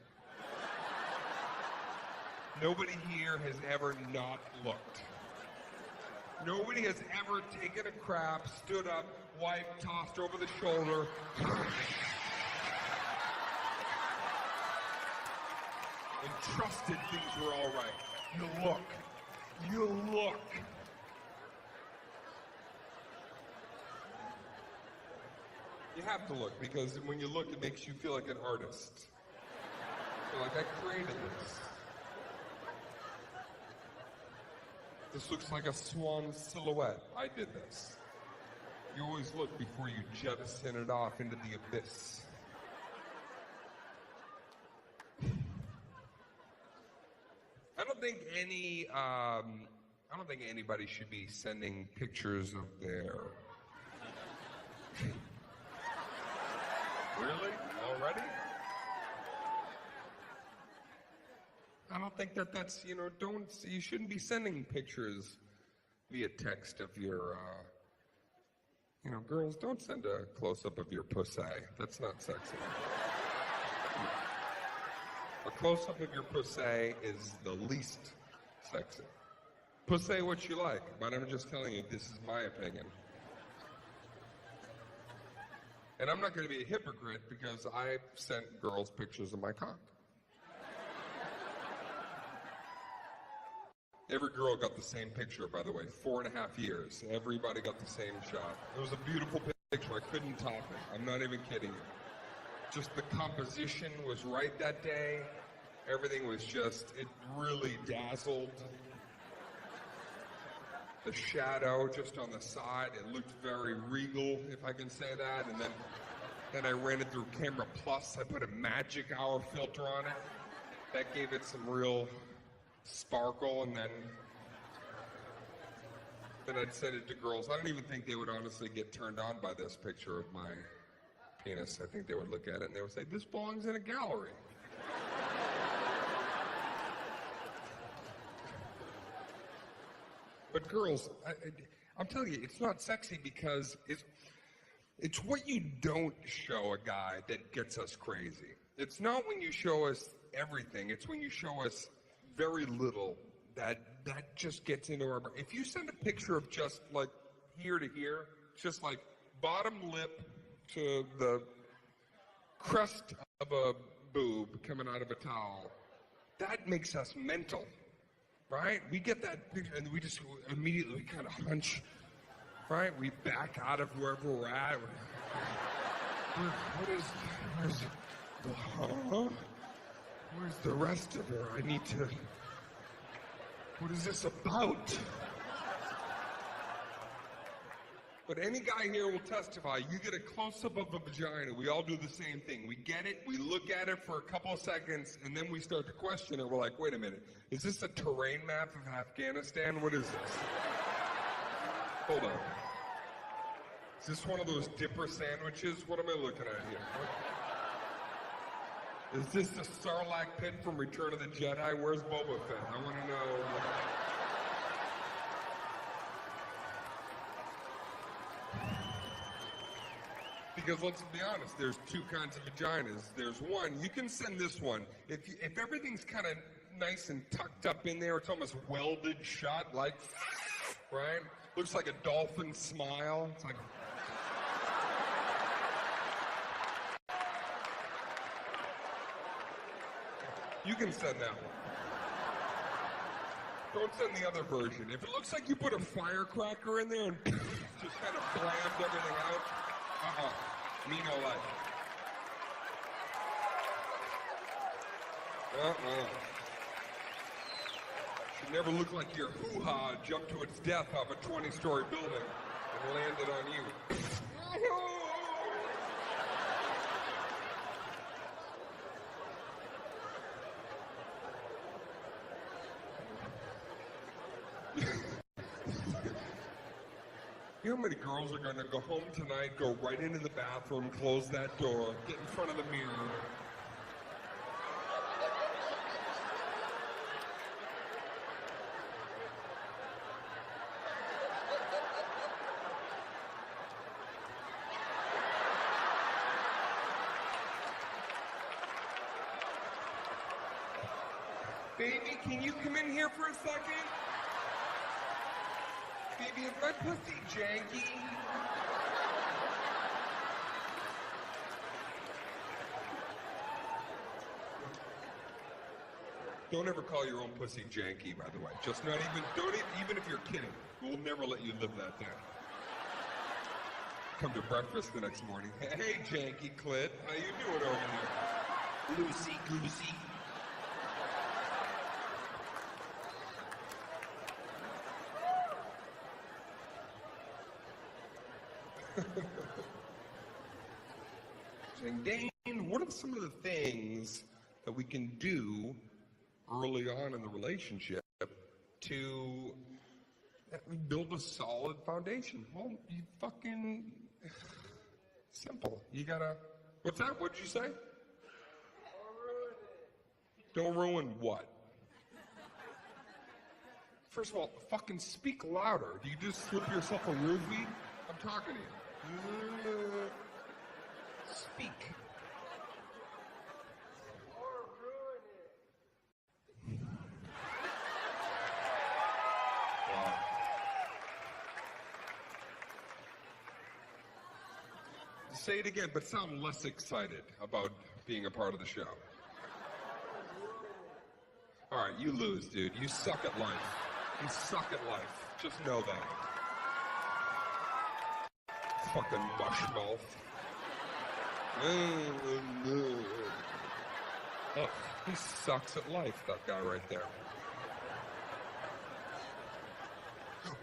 Nobody here has ever not looked. Nobody has ever taken a crap, stood up, wiped, tossed over the shoulder. And trusted things were all right. You look. You look. You have to look, because when you look, it makes you feel like an artist. You're like, I created this. This looks like a swan silhouette. I did this. You always look before you jettison it off into the abyss. I don't think anybody should be sending pictures of their... Really? Already? I don't think that's, you shouldn't be sending pictures via text of your, girls, don't send a close-up of your pussy. That's not sexy. A close-up of your pussy is the least sexy. Pussy what you like, but I'm just telling you, this is my opinion. And I'm not going to be a hypocrite because I sent girls pictures of my cock. Every girl got the same picture, by the way. 4.5 years. Everybody got the same shot. It was a beautiful picture. I couldn't top it. I'm not even kidding you. Just the composition was right that day. Everything was it really dazzled. The shadow just on the side, it looked very regal, if I can say that. And then I ran it through Camera Plus. I put a magic hour filter on it. That gave it some real sparkle, and then I'd send it to girls. I don't even think they would honestly get turned on by this picture of my penis. I think they would look at it and they would say, this belongs in a gallery. But girls, I'm telling you, it's not sexy because it's what you don't show a guy that gets us crazy. It's not when you show us everything. It's when you show us very little that just gets into our brain. If you send a picture of just like here to here, just like bottom lip to the crest of a boob coming out of a towel, that makes us mental. Right? We get that picture and we just immediately kind of hunch, right? We back out of wherever we're at. Where's the rest of her? What is this about? But any guy here will testify, you get a close-up of a vagina, we all do the same thing. We get it, we look at it for a couple of seconds, and then we start to question it. We're like, wait a minute, is this a terrain map of Afghanistan? What is this? Hold on. Is this one of those dipper sandwiches? What am I looking at here? Is this the Sarlacc pit from Return of the Jedi? Where's Boba Fett? I want to know. Because let's be honest, there's two kinds of vaginas. There's one, you can send this one. If everything's kind of nice and tucked up in there, it's almost welded shut, like, right? Looks like a dolphin smile. It's like... You can send that one. Don't send the other version. If it looks like you put a firecracker in there and just kind of blammed everything out, me no like. Should never look like your hoo-ha jumped to its death off a 20-story building and landed on you. You know how many girls are going to go home tonight, go right into the bathroom, close that door, get in front of the mirror, Baby, can you come in here for a second? Baby, is my pussy janky? Don't ever call your own pussy janky, by the way. Just not even, even if you're kidding. We'll never let you live that down. Come to breakfast the next morning. Hey, janky clit, how you doing over there? Loosey goosey. Saying, Dane, what are some of the things that we can do early on in the relationship to build a solid foundation? Well, you fucking simple. You gotta. What's that? What'd you say? Don't ruin what? First of all, fucking speak louder. Do you just slip yourself a roofie? I'm talking to you. Speak. Wow. Say it again, but sound less excited about being a part of the show. All right, you lose, dude. You suck at life. You suck at life. Just know that. Fucking mushmouth. Oh, he sucks at life, that guy right there.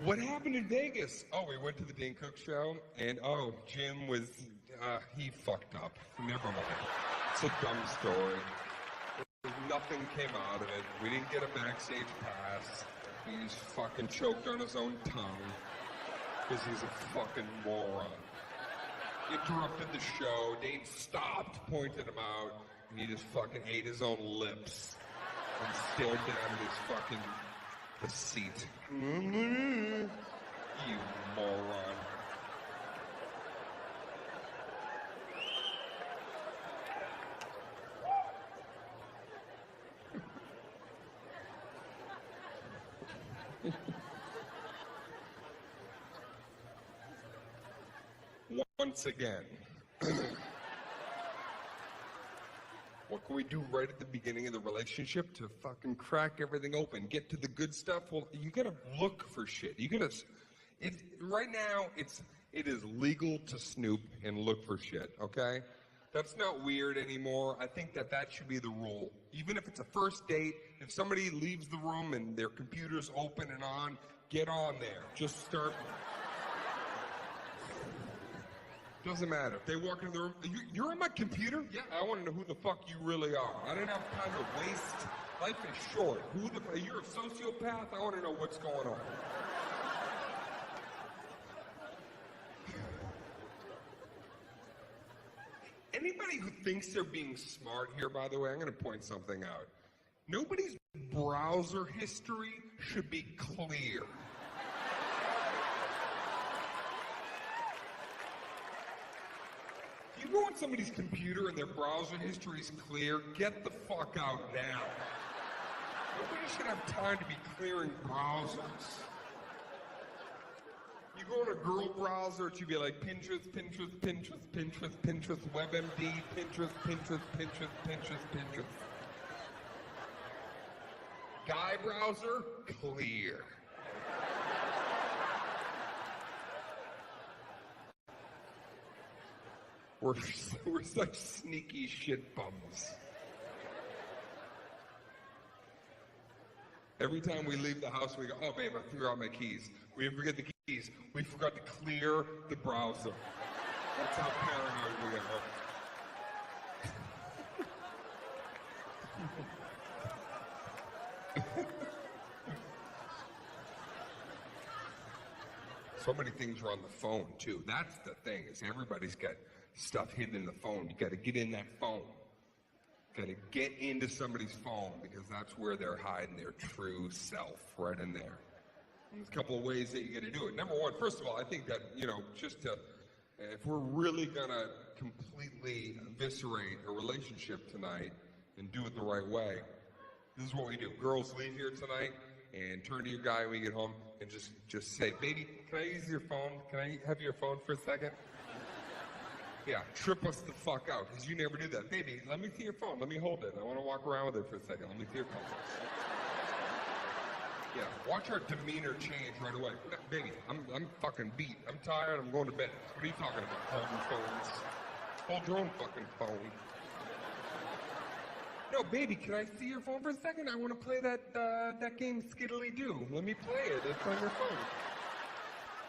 What happened in Vegas? Oh, we went to the Dane Cook show, and Jim was, he fucked up. Never mind. It's a dumb story. Nothing came out of it. We didn't get a backstage pass. He's fucking choked on his own tongue because he's a fucking moron. Interrupted the show. Dane stopped, pointed him out, and he just fucking ate his own lips and stared down at his fucking seat. You moron. Once again, what can we do right at the beginning of the relationship to fucking crack everything open, get to the good stuff? Well, you gotta look for shit. You gotta, right now, it is legal to snoop and look for shit, okay? That's not weird anymore. I think that should be the rule. Even if it's a first date, if somebody leaves the room and their computer's open and on, get on there. Just start. Doesn't matter. If they walk into the room, you're on my computer? Yeah, I want to know who the fuck you really are. I don't have time to waste. Life is short. You're a sociopath? I want to know what's going on. Anybody who thinks they're being smart here, by the way, I'm going to point something out. Nobody's browser history should be clear. If you go on somebody's computer and their browser history is clear, get the fuck out now. Nobody should have time to be clearing browsers. You go on a girl browser, it should be like Pinterest, Pinterest, Pinterest, Pinterest, Pinterest, WebMD, Pinterest, Pinterest, Pinterest, Pinterest, Pinterest. Guy browser, clear. We're such sneaky shit bums. Every time we leave the house, we go, oh, babe, I threw out my keys. We forget the keys. We forgot to clear the browser. That's how paranoid we are. So many things are on the phone, too. That's the thing, is everybody's got stuff hidden in the phone. You got to get in that phone. Got to get into somebody's phone because that's where they're hiding their true self, right in there. There's a couple of ways that you got to do it. Number one, first of all, I think that, just to, if we're really going to completely eviscerate a relationship tonight and do it the right way, This is what we do. Girls, leave here tonight and turn to your guy when you get home and just say, baby, can I use your phone? Can I have your phone for a second? Yeah, trip us the fuck out, because you never do that. Baby, let me see your phone. Let me hold it. I want to walk around with it for a second. Let me see your phone. Yeah, watch our demeanor change right away. No, baby, I'm fucking beat. I'm tired. I'm going to bed. What are you talking about? Holding phones. Hold your own fucking phone. No, baby, can I see your phone for a second? I want to play that game Skiddly Doo. Let me play it. It's on your phone.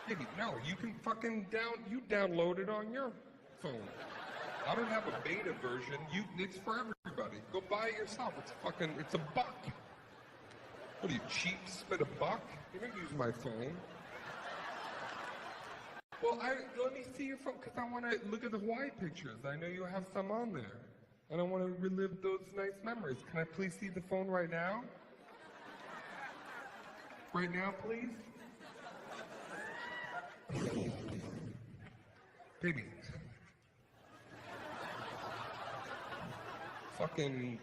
Baby, no, you can fucking download it on your phone. I don't have a beta version. It's for everybody. Go buy it yourself. It's a buck. What are you, cheap? Spend a buck? You don't use my phone. Well, let me see your phone, because I want to look at the Hawaii pictures. I know you have some on there. And I want to relive those nice memories. Can I please see the phone right now? Right now, please? Baby. Fucking...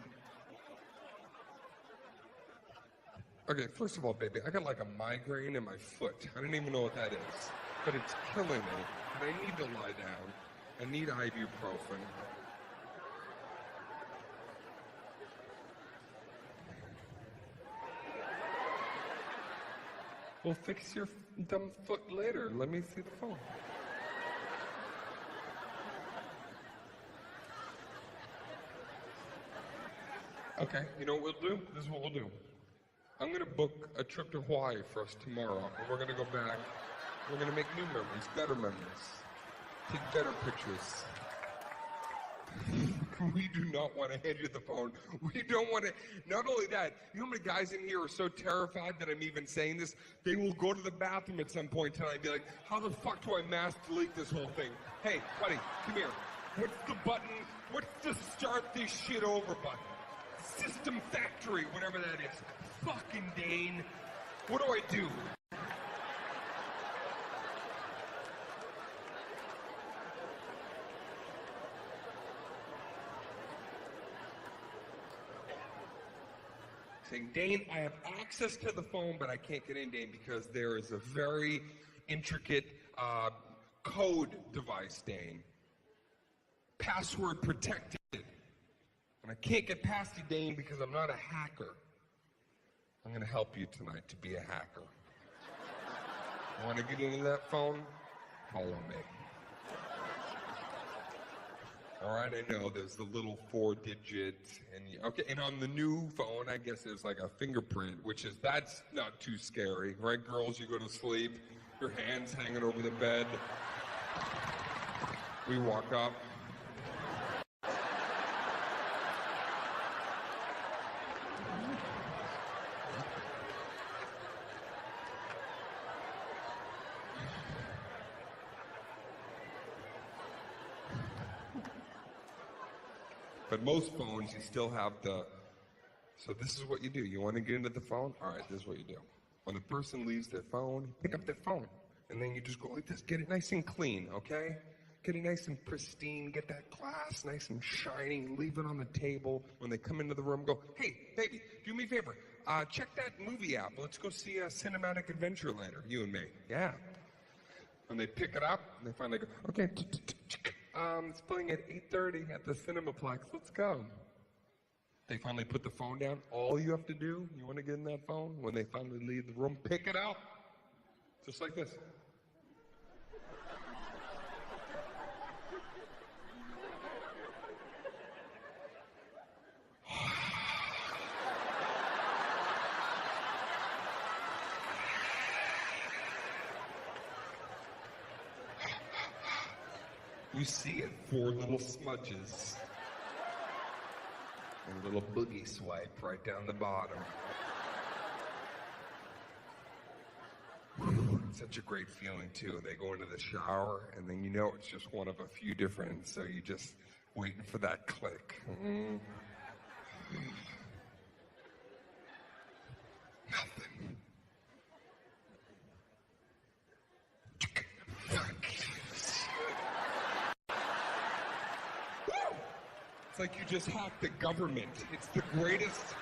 Okay, first of all, baby, I got like a migraine in my foot. I don't even know what that is. But it's killing me. And I need to lie down. I need ibuprofen. Well, fix your dumb foot later. Let me see the phone. Okay, you know what we'll do? This is what we'll do. I'm going to book a trip to Hawaii for us tomorrow, and we're going to go back. We're going to make new memories, better memories. Take better pictures. We do not want to hand you the phone. We don't want to. Not only that, you know how many guys in here are so terrified that I'm even saying this? They will go to the bathroom at some point tonight and be like, how the fuck do I mass delete this whole thing? Hey, buddy, come here. What's the button? What's the start this shit over button? System Factory, whatever that is. Fucking Dane. What do I do? Saying, Dane, I have access to the phone, but I can't get in, Dane, because there is a very intricate code device, Dane. Password protected. And I can't get past you, Dane, because I'm not a hacker. I'm going to help you tonight to be a hacker. Want to get into that phone? Follow me. All right, I know there's the little 4-digit, and on the new phone, I guess there's like a fingerprint, that's not too scary, right, girls? You go to sleep, your hands hanging over the bed. We walk up. But most phones, you still have so this is what you do. You want to get into the phone? All right, this is what you do. When the person leaves their phone, you pick up their phone. And then you just go like this. Get it nice and clean, okay? Get it nice and pristine. Get that glass nice and shiny. Leave it on the table. When they come into the room, go, hey, baby, do me a favor. Check that movie app. Let's go see a cinematic adventure later, you and me. Yeah. And they pick it up, and they finally go, okay, it's playing at 8:30 at the Cinemaplex. Let's go. They finally put the phone down. All you have to do, you want to get in that phone? When they finally leave the room, pick it up. Just like this. You see it, 4 little smudges. And a little boogie swipe right down the bottom. Such a great feeling, too. They go into the shower, and then you know it's just one of a few different, so you just waiting for that click. Nothing. It's like you just hacked the government. It's the greatest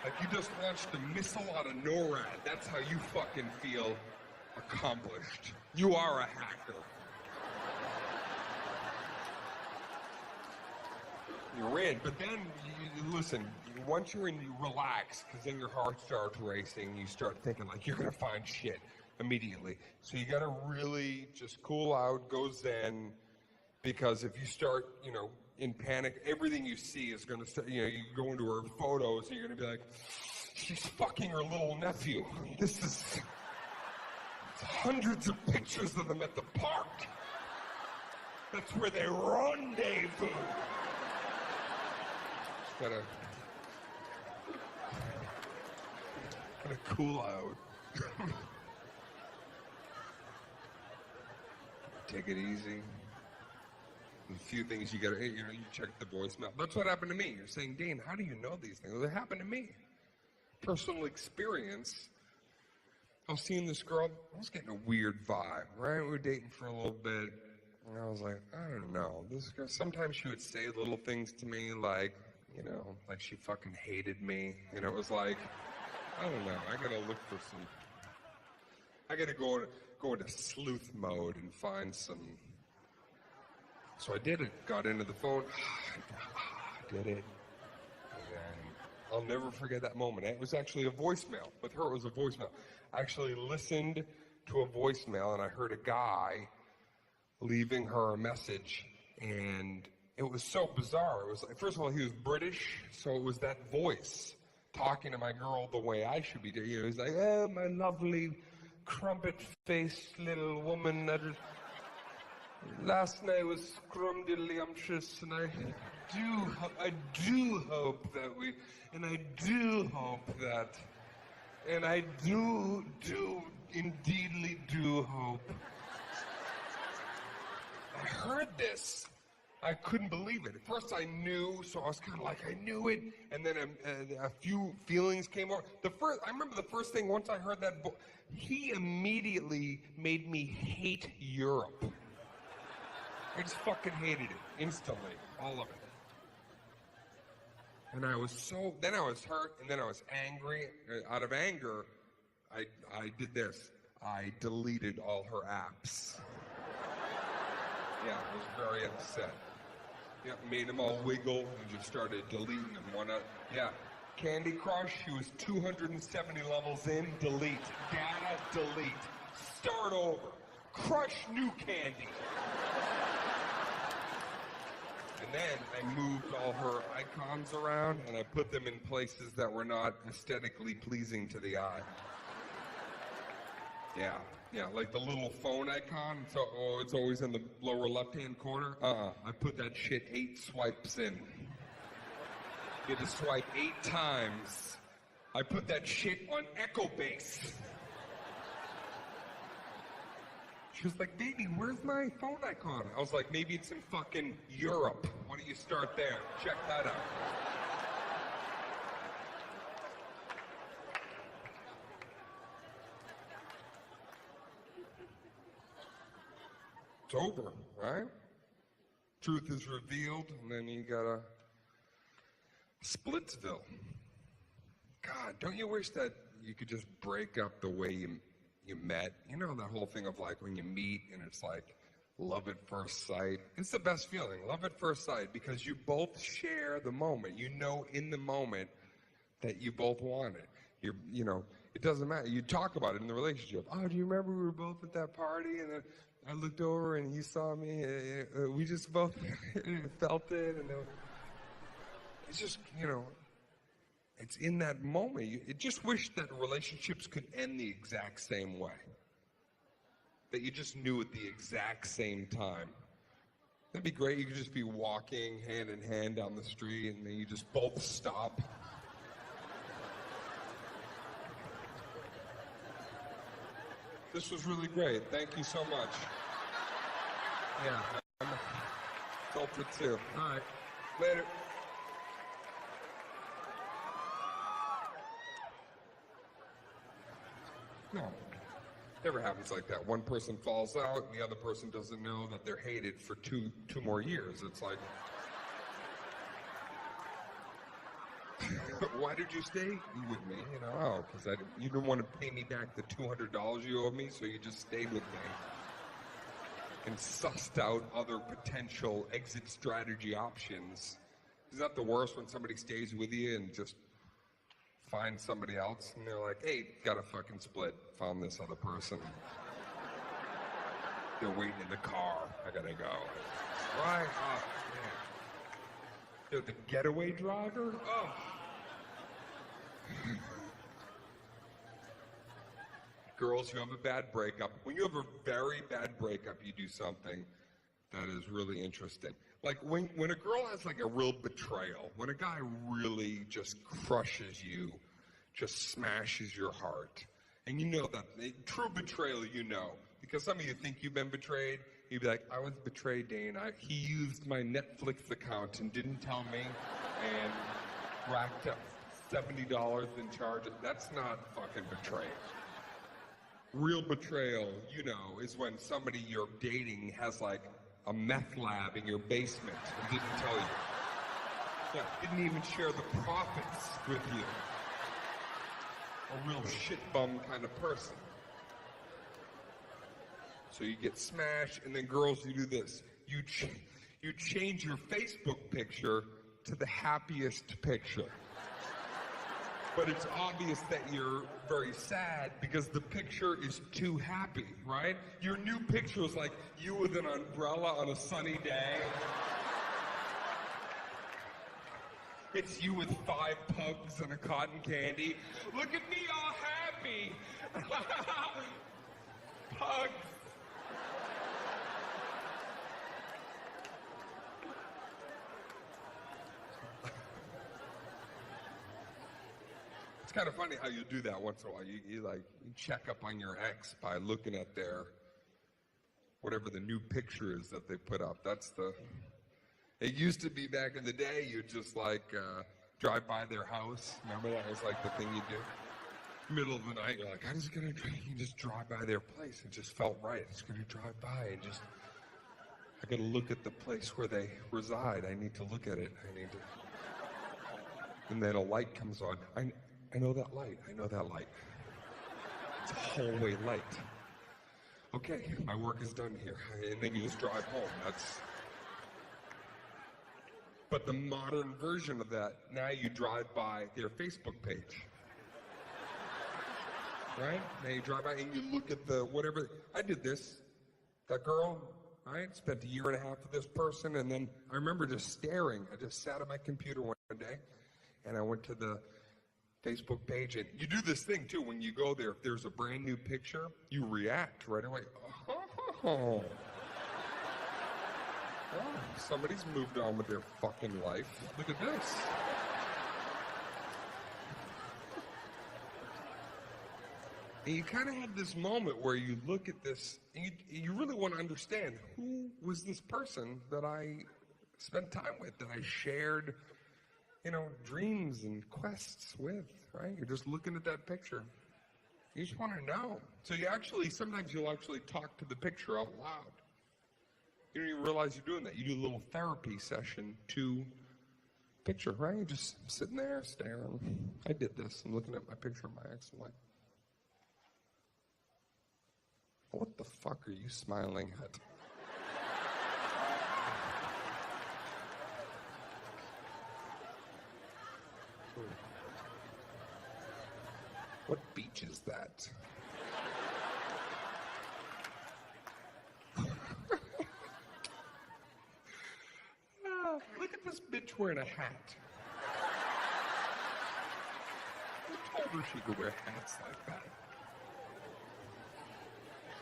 Like you just launched a missile out of NORAD. That's how you fucking feel accomplished. You are a hacker. You're in, but then you listen. Once you're in, you relax, because then your heart starts racing. You start thinking like you're gonna find shit immediately. So you gotta really just cool out, go zen, because if you start, in panic, everything you see is gonna start. You go into her photos, and you're gonna be like, she's fucking her little nephew. This is hundreds of pictures of them at the park. That's where they rendezvous. Gotta cool out. Take it easy. A few things you gotta, you check the voicemail. That's what happened to me. You're saying, Dane, how do you know these things? Well, it happened to me. Personal experience. I was seeing this girl. I was getting a weird vibe, right? We were dating for a little bit. And I was like, I don't know. This girl, sometimes she would say little things to me like, like she fucking hated me. It was like, I don't know. I gotta look for some. I gotta go into sleuth mode and find some. So I did it. Got into the phone. Did it. And then I'll never forget that moment. It was actually a voicemail. With her, it was a voicemail. I actually listened to a voicemail, and I heard a guy leaving her a message, and it was so bizarre. It was like, first of all, he was British, so it was that voice talking to my girl the way I should be doing. He's like, "Oh, my lovely crumpet-faced little woman. Last night was scrumdiddlyumptious, and I do hope that we, and I do hope that, and I do indeedly do hope." I heard this. I couldn't believe it. At first I knew, so I was kind of like, I knew it, and then a few feelings came over. I remember the first thing, once I heard that, he immediately made me hate Europe. I just fucking hated it, instantly, all of it. And I was then I was hurt, and then I was angry. Out of anger, I did this. I deleted all her apps. Yeah, I was very upset. Yeah, made them all wiggle and just started deleting them. Candy Crush, she was 270 levels in, delete. Data, delete. Start over. Crush new candy. And then I moved all her icons around and I put them in places that were not aesthetically pleasing to the eye. Yeah, like the little phone icon, so it's always in the lower left-hand corner. I put that shit 8 swipes in. You had to swipe 8 times. I put that shit on Echo Base. She was like, "Baby, where's my phone icon?" I was like, "Maybe it's in fucking Europe. Why don't you start there? Check that out." It's over, right? Truth is revealed, and then you got a Splitsville. God, don't you wish that you could just break up the way you met? That whole thing of like when you meet and it's like love at first sight. It's the best feeling, love at first sight, because you both share the moment. In the moment that you both want it. It doesn't matter. You talk about it in the relationship. Oh, do you remember we were both at that party and then I looked over and he saw me. We just both felt it, and it's just, it's in that moment. You just wish that relationships could end the exact same way. That you just knew at the exact same time. That'd be great. You could just be walking hand in hand down the street, and then you just both stop. This was really great. Thank you so much. Yeah, I felt it too. All right, later. No, never happens like that. One person falls out, and the other person doesn't know that they're hated for two more years. It's like, Why did you stay with me? You know, oh, because you didn't want to pay me back the $200 you owed me, so you just stayed with me and sussed out other potential exit strategy options. Is that the worst when somebody stays with you and just finds somebody else and they're like, hey, gotta fucking split, found this other person. They're waiting in the car, I gotta go. Right? Oh, man. The getaway driver? Oh. Girls who have a bad breakup. When you have a very bad breakup, you do something that is really interesting. Like when a girl has like a real betrayal, when a guy really just crushes you, just smashes your heart, and you know that true betrayal, you know, because some of you think you've been betrayed. You'd be like, I was betrayed, Dane. He used my Netflix account and didn't tell me, and racked up $70 in charges. That's not fucking betrayal. Real betrayal, you know, is when somebody you're dating has like a meth lab in your basement and didn't tell you. Yeah, didn't even share the profits with you. A real shit bum kind of person. So you get smashed, and then girls, you do this. You change your Facebook picture to the happiest picture. But it's obvious that you're very sad because the picture is too happy, right? Your new picture is like you with an umbrella on a sunny day. It's you with 5 pugs and a cotton candy. Look at me all happy. Pugs. It's kind of funny how you do that once in a while. You check up on your ex by looking at their, whatever the new picture is that they put up. It used to be back in the day, you'd just drive by their house. Remember that was like the thing you do? Middle of the night, you're like, you just drive by their place. It just felt right. I'm just gonna drive by and I gotta look at the place where they reside. I need to look at it. And then a light comes on. I know that light. It's a hallway light. Okay, my work is done here. And then you just drive home. But the modern version of that, now you drive by their Facebook page. Right? Now you drive by and you look at whatever. I did this. That girl, right? Spent a year and a half with this person, and then I remember just staring. I just sat at my computer one day, and I went to the Facebook page, and you do this thing too when you go there. If there's a brand new picture, you react right away. Oh, somebody's moved on with their fucking life. Look at this. And you kind of have this moment where you look at this, and you really want to understand who was this person that I spent time with, that I shared dreams and quests with, right? You're just looking at that picture. You just want to know. So sometimes you'll actually talk to the picture out loud. You don't even realize you're doing that. You do a little therapy session to picture, right? You're just sitting there staring. I did this. I'm looking at my picture of my ex. I'm like, what the fuck are you smiling at? What beach is that? Look at this bitch wearing a hat. Who told her she could wear hats like that?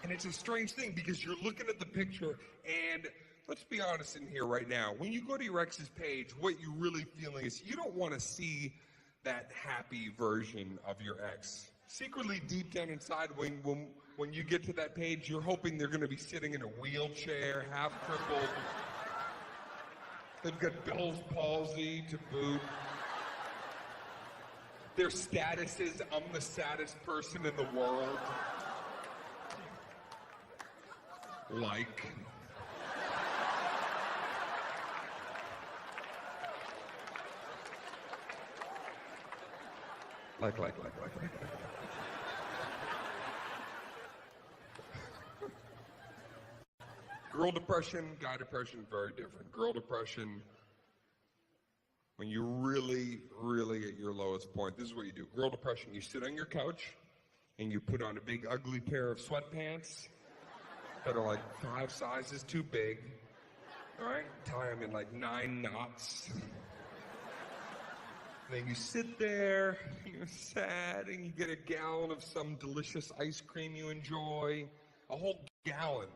And it's a strange thing because you're looking at the picture, and let's be honest in here right now. When you go to your ex's page, what you're really feeling is you don't want to see that happy version of your ex. Secretly, deep down inside, when you get to that page, you're hoping they're going to be sitting in a wheelchair, half crippled. They've got Bell's palsy to boot. Their status is, I'm the saddest person in the world. Like. Like. Girl depression, guy depression, very different. Girl depression, when you're really, really at your lowest point, this is what you do. Girl depression, you sit on your couch and you put on a big ugly pair of sweatpants that are like 5 sizes too big. All right? Tie them in like 9 knots. Then you sit there, you're sad, and you get a gallon of some delicious ice cream you enjoy. A whole gallon.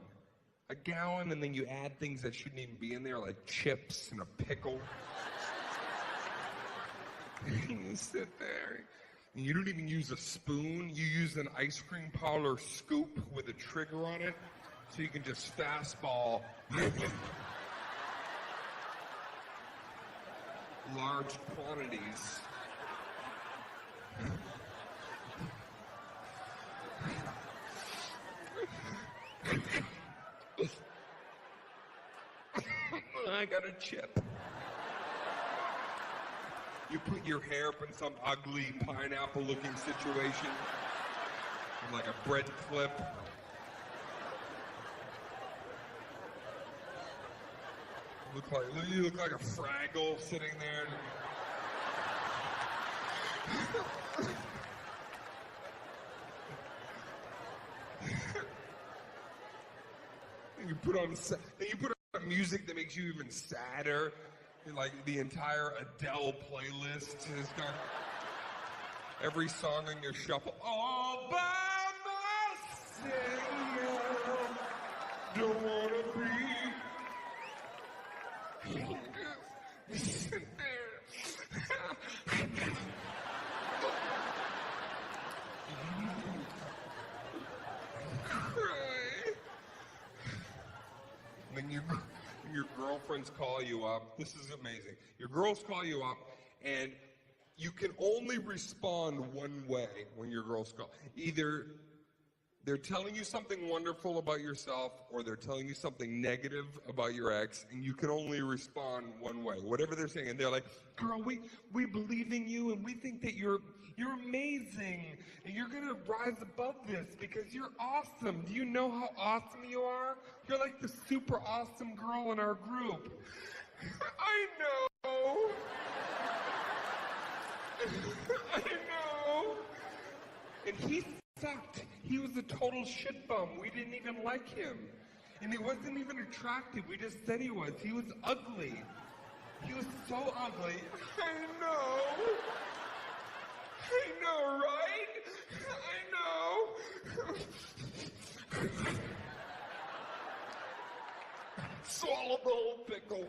A gallon, and then you add things that shouldn't even be in there, like chips and a pickle. And you sit there, and you don't even use a spoon. You use an ice cream parlor scoop with a trigger on it, so you can just fastball large quantities. I got a chip. You put your hair up in some ugly pineapple-looking situation, like a bread clip. You look like a Fraggle sitting there. You put on music that makes you even sadder. Like the entire Adele playlist has got every song on your shuffle. All by myself, don't wanna be. Sit there. Cry. When your girlfriends call you up, this is amazing. Your girls call you up, and you can only respond one way when your girls call. Either they're telling you something wonderful about yourself, or they're telling you something negative about your ex, and you can only respond one way, whatever they're saying. And they're like, girl, we believe in you, and we think that you're amazing, and you're going to rise above this because you're awesome. Do you know how awesome you are? You're like the super awesome girl in our group. I know. I know. And he sucked. He was a total shit bum. We didn't even like him. And he wasn't even attractive. We just said he was. He was ugly. He was so ugly. I know. I know, right? I know. Swallow the whole pickle.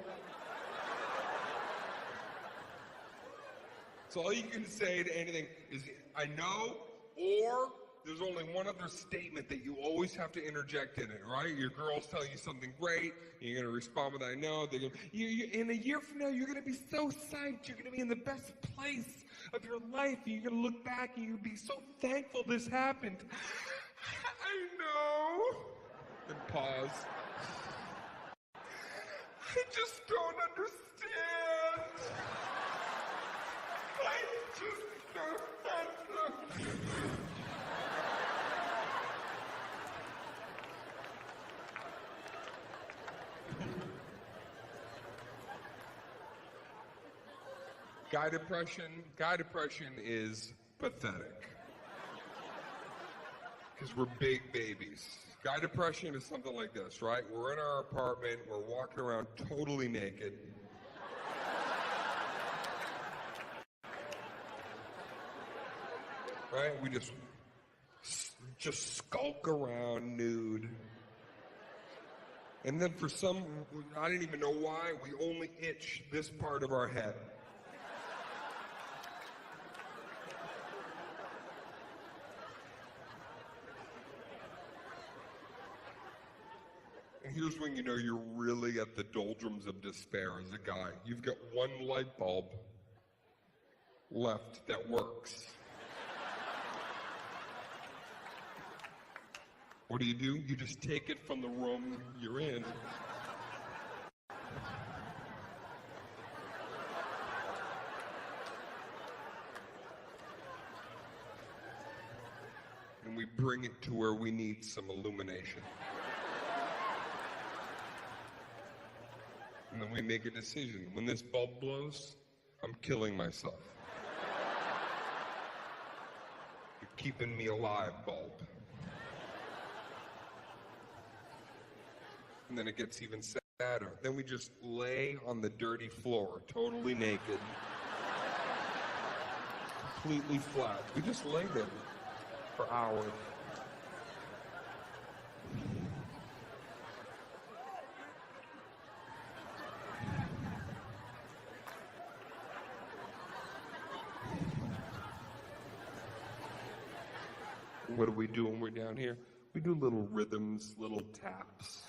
So all you can say to anything is, I know, or there's only one other statement that you always have to interject in it, right? Your girl's telling you something great, and you're going to respond with, I know. In a year from now, you're going to be so psyched. You're going to be in the best place of your life. You're going to look back, and you'll be so thankful this happened. I know. Then pause. I just don't understand. I just don't understand. Guy depression is pathetic. Because we're big babies. Guy depression is something like this, right? We're in our apartment, we're walking around totally naked. Right? We just skulk around nude. And then for some, I didn't even know why, we only itch this part of our head. And here's when you know you're really at the doldrums of despair as a guy. You've got one light bulb left that works. What do? You just take it from the room you're in. bring it to where we need some illumination. And then we make a decision. When this bulb blows, I'm killing myself. You're keeping me alive, bulb. And then it gets even sadder. Then we just lay on the dirty floor, totally naked, completely flat. We just lay there for hours. What do we do when we're down here? We do little rhythms, little taps.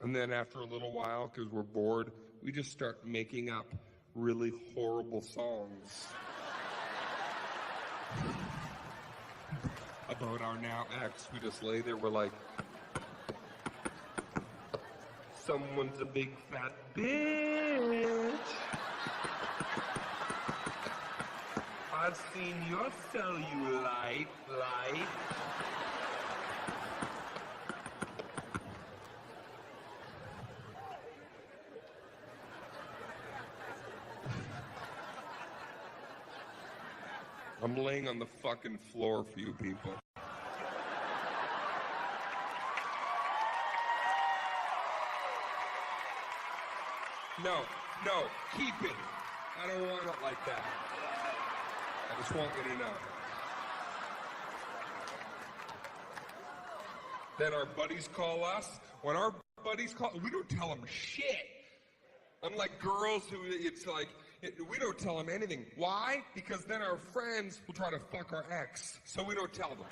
And then after a little while, because we're bored, we just start making up really horrible songs about our now ex. We just lay there, we're like, someone's a big fat bitch. I've seen your cellulite, light. I'm laying on the fucking floor for you people. No, keep it. I don't want it like that. I just want you to know. Then our buddies call us. When our buddies call, we don't tell them shit. Unlike girls who, it's like, we don't tell them anything. Why? Because then our friends will try to fuck our ex, so we don't tell them.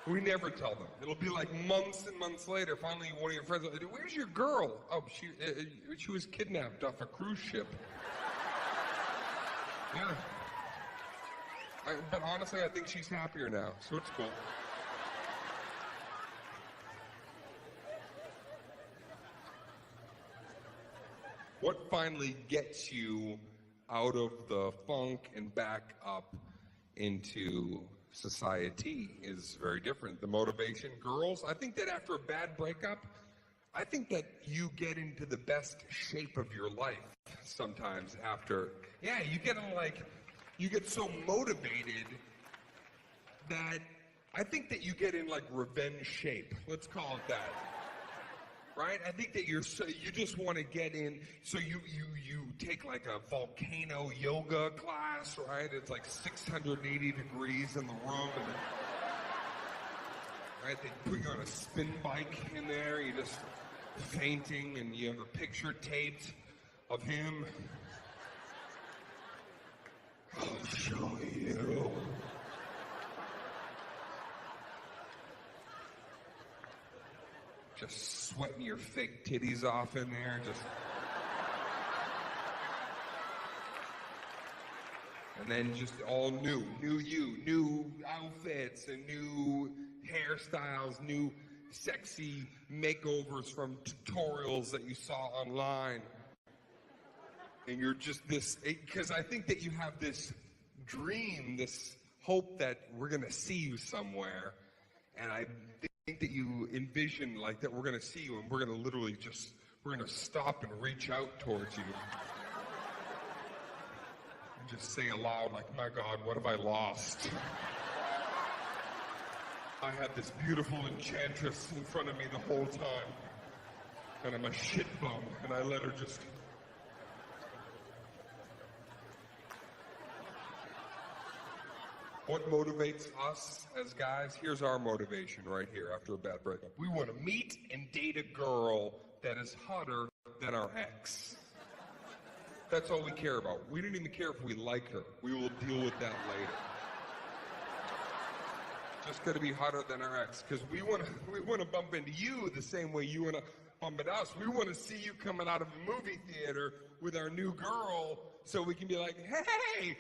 We never tell them. It'll be like months and months later, finally one of your friends will say, where's your girl? Oh, she was kidnapped off a cruise ship. Yeah. But honestly, I think she's happier now, so it's cool. What finally gets you out of the funk and back up into society is very different. The motivation, girls, I think that after a bad breakup, I think that you get into the best shape of your life sometimes after. Yeah, you get so motivated that I think that you get in like revenge shape. Let's call it that. Right? I think that you just want to get in, so you take like a volcano yoga class, right? It's like 680 degrees in the room, and right? They put you on a spin bike in there, you're just fainting, and you have a picture taped of him. I'll show you. Just sweating your fake titties off in there, just. And then just all new you, new outfits and new hairstyles, new sexy makeovers from tutorials that you saw online. And you're just this, because I think that you have this dream, this hope that we're gonna see you somewhere. And I think that you envision like that we're going to see you and we're going to literally we're going to stop and reach out towards you. And just say aloud like, my God, what have I lost? I had this beautiful enchantress in front of me the whole time. And I'm a shit bum and I let her just... What motivates us as guys? Here's our motivation right here after a bad breakup. We want to meet and date a girl that is hotter than our ex. That's all we care about. We don't even care if we like her. We will deal with that later. Just got to be hotter than our ex, because we want to bump into you the same way you want to bump into us. We want to see you coming out of a movie theater with our new girl so we can be like, hey,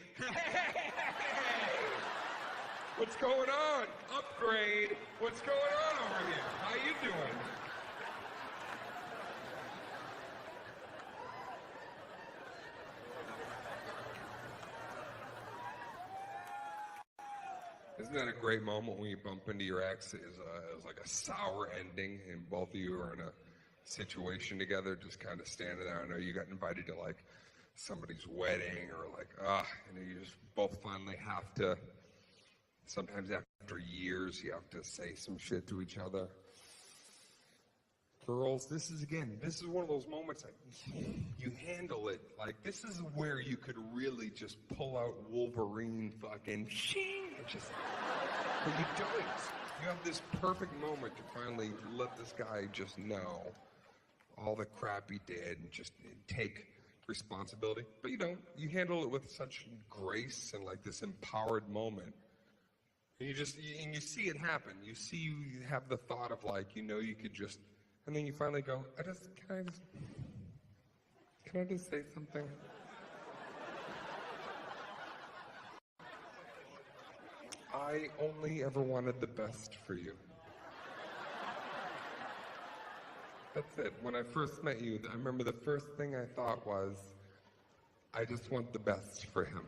what's going on? Upgrade. What's going on over here? How you doing? Isn't that a great moment when you bump into your ex? It's like a sour ending, and both of you are in a situation together, just kind of standing there. I know you got invited to like somebody's wedding, or like, you just both finally have to. Sometimes after years, you have to say some shit to each other. Girls, this is one of those moments that you handle it. Like, this is where you could really just pull out Wolverine fucking shing. But you don't. You have this perfect moment to finally let this guy just know all the crap he did and just take responsibility. But you don't. You handle it with such grace and like this empowered moment. And you see it happen. You have the thought of like, you could just. And then you finally go, can I just say something? I only ever wanted the best for you. That's it. When I first met you, I remember the first thing I thought was, I just want the best for him.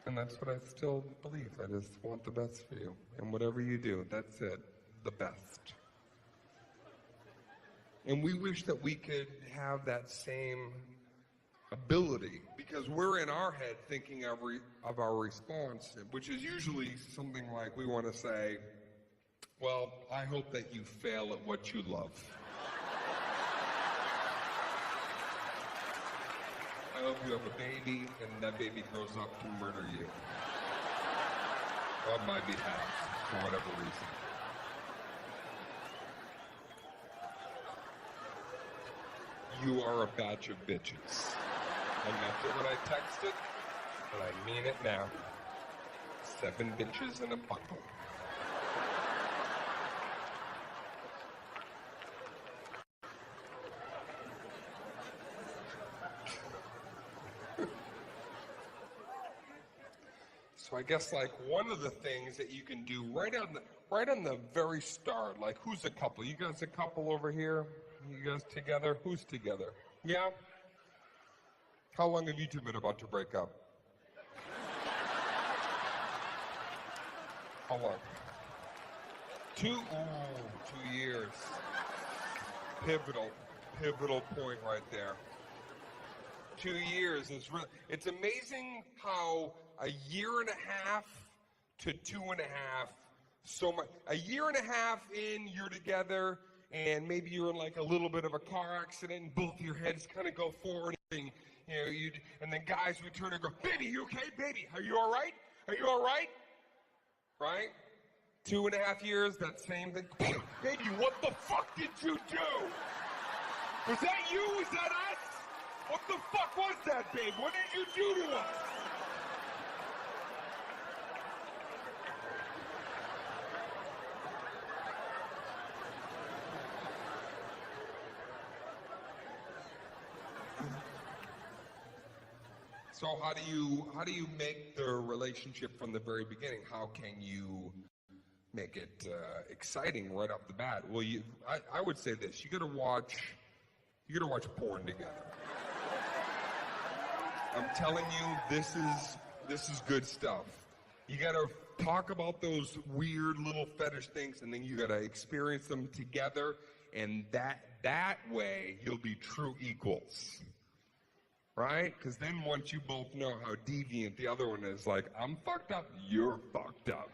And that's what I still believe. I just want the best for you. And whatever you do, that's it. The best. And we wish that we could have that same ability, because we're in our head thinking of our response, which is usually something like we want to say, well, I hope that you fail at what you love. I hope you have a baby and that baby grows up to murder you on my behalf for whatever reason. You are a batch of bitches. I meant it when I texted, but I mean it now. 7 bitches in a bundle. So I guess like one of the things that you can do right on the very start, like who's a couple? You guys a couple over here? You guys together? Who's together? Yeah? How long have you two been about to break up? How long? 2 years. Pivotal point right there. 2 years is really, it's amazing how a year and a half to 2.5, so much, a year and a half in, you're together, and maybe you're in like a little bit of a car accident, and both your heads kind of go forward, and and then guys return and go, baby, you okay? Baby, are you all right? Are you all right? Right? 2.5 years, that same thing. Baby, what the fuck did you do? Was that you? Was that us? What the fuck was that, babe? What did you do to us? So how do you make the relationship from the very beginning? How can you make it exciting right off the bat? Well, I would say this: you gotta watch porn together. I'm telling you, this is good stuff. You gotta talk about those weird little fetish things, and then you gotta experience them together, and that way you'll be true equals. Right? Because then once you both know how deviant the other one is, like, I'm fucked up, you're fucked up.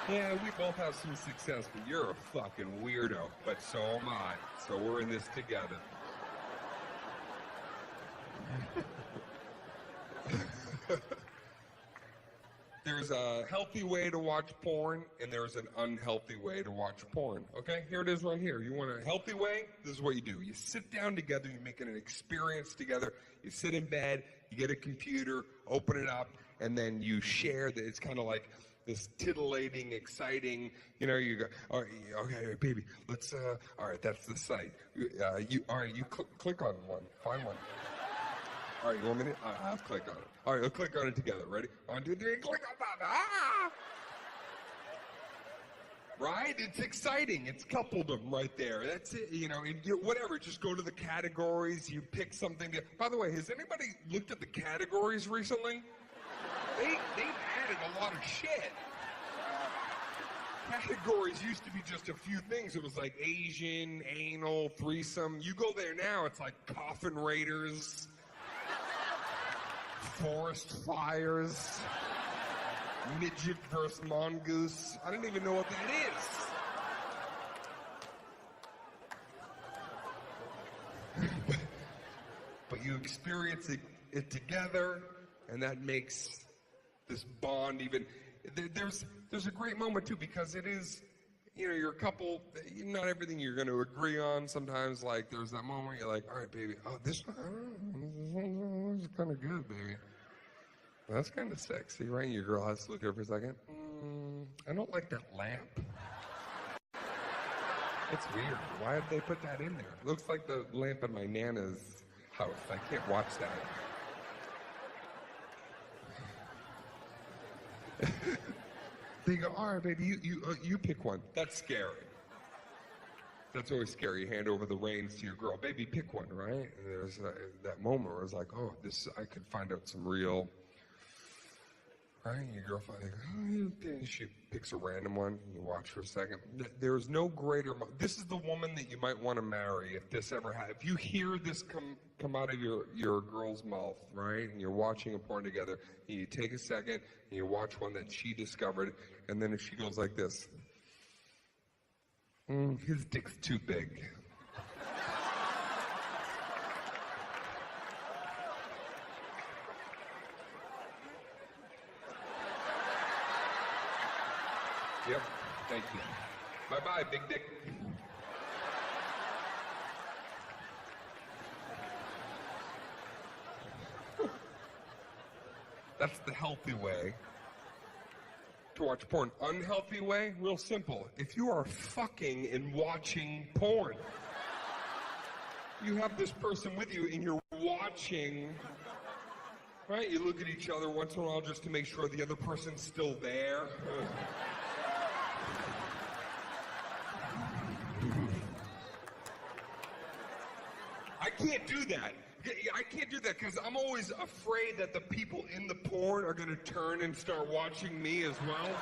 Yeah, we both have some success, but you're a fucking weirdo. But so am I. So we're in this together. There's a healthy way to watch porn, and there's an unhealthy way to watch porn. Okay, here it is right here. You want a healthy way? This is what you do. You sit down together, you make it an experience together. You sit in bed, you get a computer, open it up, and then you share that. It's kind of like this titillating, exciting, you go, all right, okay, baby, let's, all right, that's the site. All right, you click on one, find one. All right, you want me to? I'll click on it. All right, let's click on it together. Ready? 1, 2, 3, click on that. Ah! Right? It's exciting. It's coupledom right there. That's it. Whatever. Just go to the categories. You pick something. By the way, has anybody looked at the categories recently? They've added a lot of shit. Categories used to be just a few things. It was like Asian, anal, threesome. You go there now, it's like coffin raiders, forest fires, midget versus mongoose. I didn't even know what that is. But you experience it together, and that makes this bond even. There's a great moment too, because it is, you're a couple. Not everything you're going to agree on. Sometimes, like, there's that moment where you're like, all right, baby, this is kind of good, baby. That's kind of sexy, right? Your girl has to look at her for a second. I don't like that lamp. It's weird. Why did they put that in there? It looks like the lamp in my Nana's house. I can't watch that. They go, all right, baby, you pick one. That's scary. That's always scary. You hand over the reins to your girl. Baby, pick one, right? And there's that moment where it's like, oh, I could find out some real, right? And your girlfriend, she picks a random one. And you watch for a second. There's no greater. This is the woman that you might want to marry if this ever happens. If you hear this come out of your girl's mouth, right? And you're watching a porn together, and you take a second and you watch one that she discovered, and then if she goes like this, his dick's too big. Yep, thank you. Bye-bye, big dick. That's the healthy way to watch porn. Unhealthy way, real simple. If you are fucking and watching porn, you have this person with you and you're watching, right? You look at each other once in a while just to make sure the other person's still there. I can't do that. I can't do that because I'm always afraid that the people in the porn are going to turn and start watching me as well.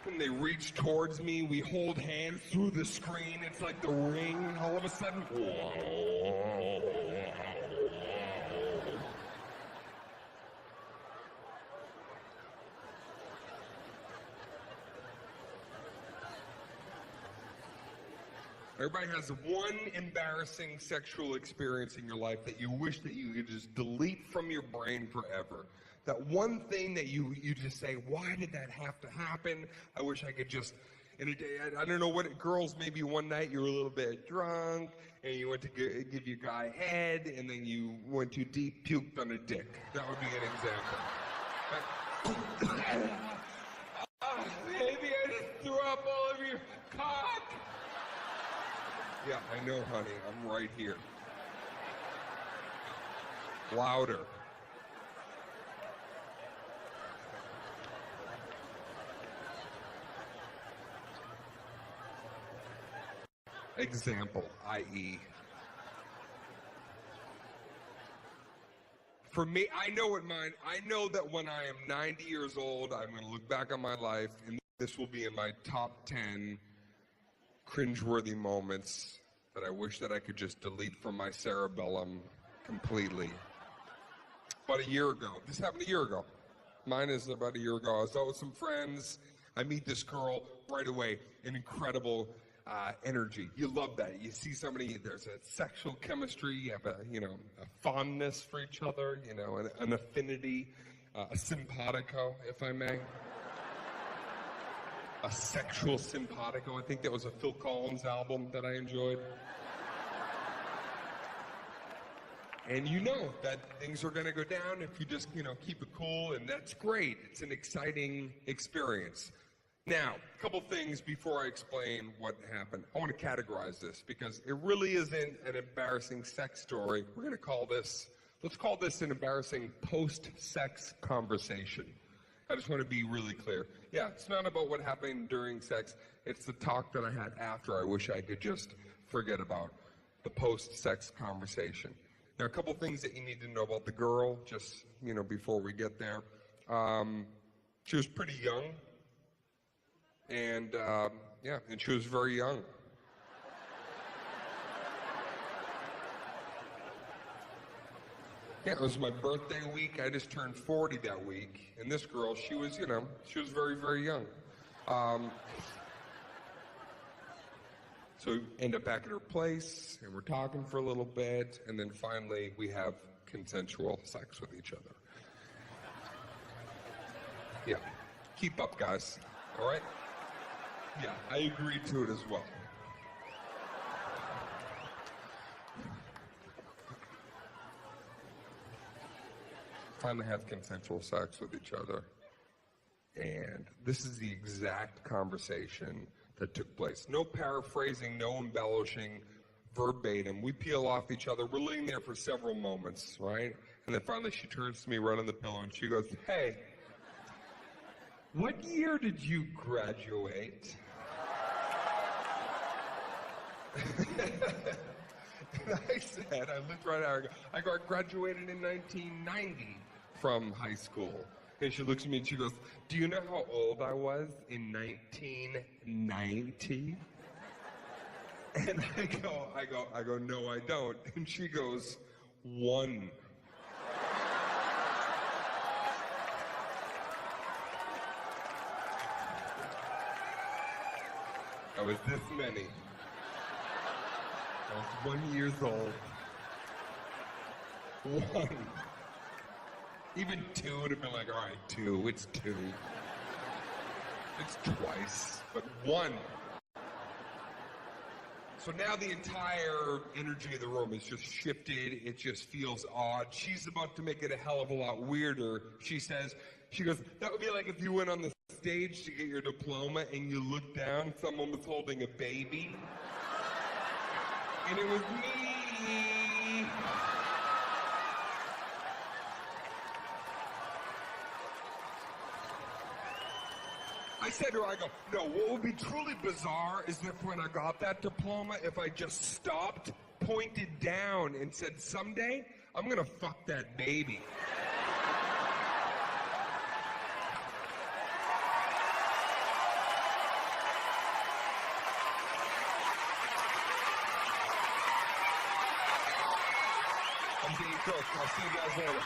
When they reach towards me, we hold hands through the screen. It's like The Ring. All of a sudden, everybody has one embarrassing sexual experience in your life that you wish that you could just delete from your brain forever. That one thing that you just say, why did that have to happen? I wish I could just, I don't know what, girls, maybe one night you were a little bit drunk, and you went to give your guy head, and then you went too deep, puked on a dick. That would be an example. Maybe I just threw up all over your cock. Yeah, I know, honey. I'm right here. Louder. Example, i.e. For me, I know that when I am 90 years old, I'm going to look back on my life, and this will be in my top 10 cringeworthy moments that I wish that I could just delete from my cerebellum completely. About a year ago. This happened a year ago. Mine is about a year ago. I was out with some friends. I meet this girl right away. An incredible energy. You love that. You see somebody, there's a sexual chemistry. You have a fondness for each other, an affinity, a simpatico, if I may. A sexual simpatico. I think that was a Phil Collins album that I enjoyed. And you know that things are going to go down if you just, keep it cool, and that's great. It's an exciting experience. Now, a couple things before I explain what happened. I want to categorize this because it really isn't an embarrassing sex story. We're going to let's call this an embarrassing post-sex conversation. I just want to be really clear. Yeah, it's not about what happened during sex. It's the talk that I had after I wish I could just forget about. The post-sex conversation. Now, a couple things that you need to know about the girl, just, before we get there. She was pretty young. And, and she was very young. Yeah, it was my birthday week. I just turned 40 that week. And this girl, she was very, very young. So we end up back at her place, and we're talking for a little bit, and then finally we have consensual sex with each other. Yeah. Keep up, guys. All right? Yeah, I agreed to it as well. Finally have consensual sex with each other. And this is the exact conversation that took place. No paraphrasing, no embellishing, verbatim. We peel off each other. We're laying there for several moments, right? And then finally she turns to me right on the pillow and she goes, "Hey, what year did you graduate?" And I said, I looked right at her, I graduated in 1990 from high school. And she looks at me and she goes, "Do you know how old I was in 1990? And I go, "No, I don't." And she goes, "1. I was this many. I was 1 year old. 1. Even 2 would have been like, all right, 2, it's 2. It's twice, but 1. So now the entire energy of the room is just shifted. It just feels odd. She's about to make it a hell of a lot weirder. She goes, "That would be like if you went on the stage to get your diploma and you looked down, someone was holding a baby. And it was me." I said to her, I go, "No, what would be truly bizarre is if when I got that diploma, if I just stopped, pointed down, and said, someday, I'm gonna fuck that baby." I'm Dane. I'll see you guys later.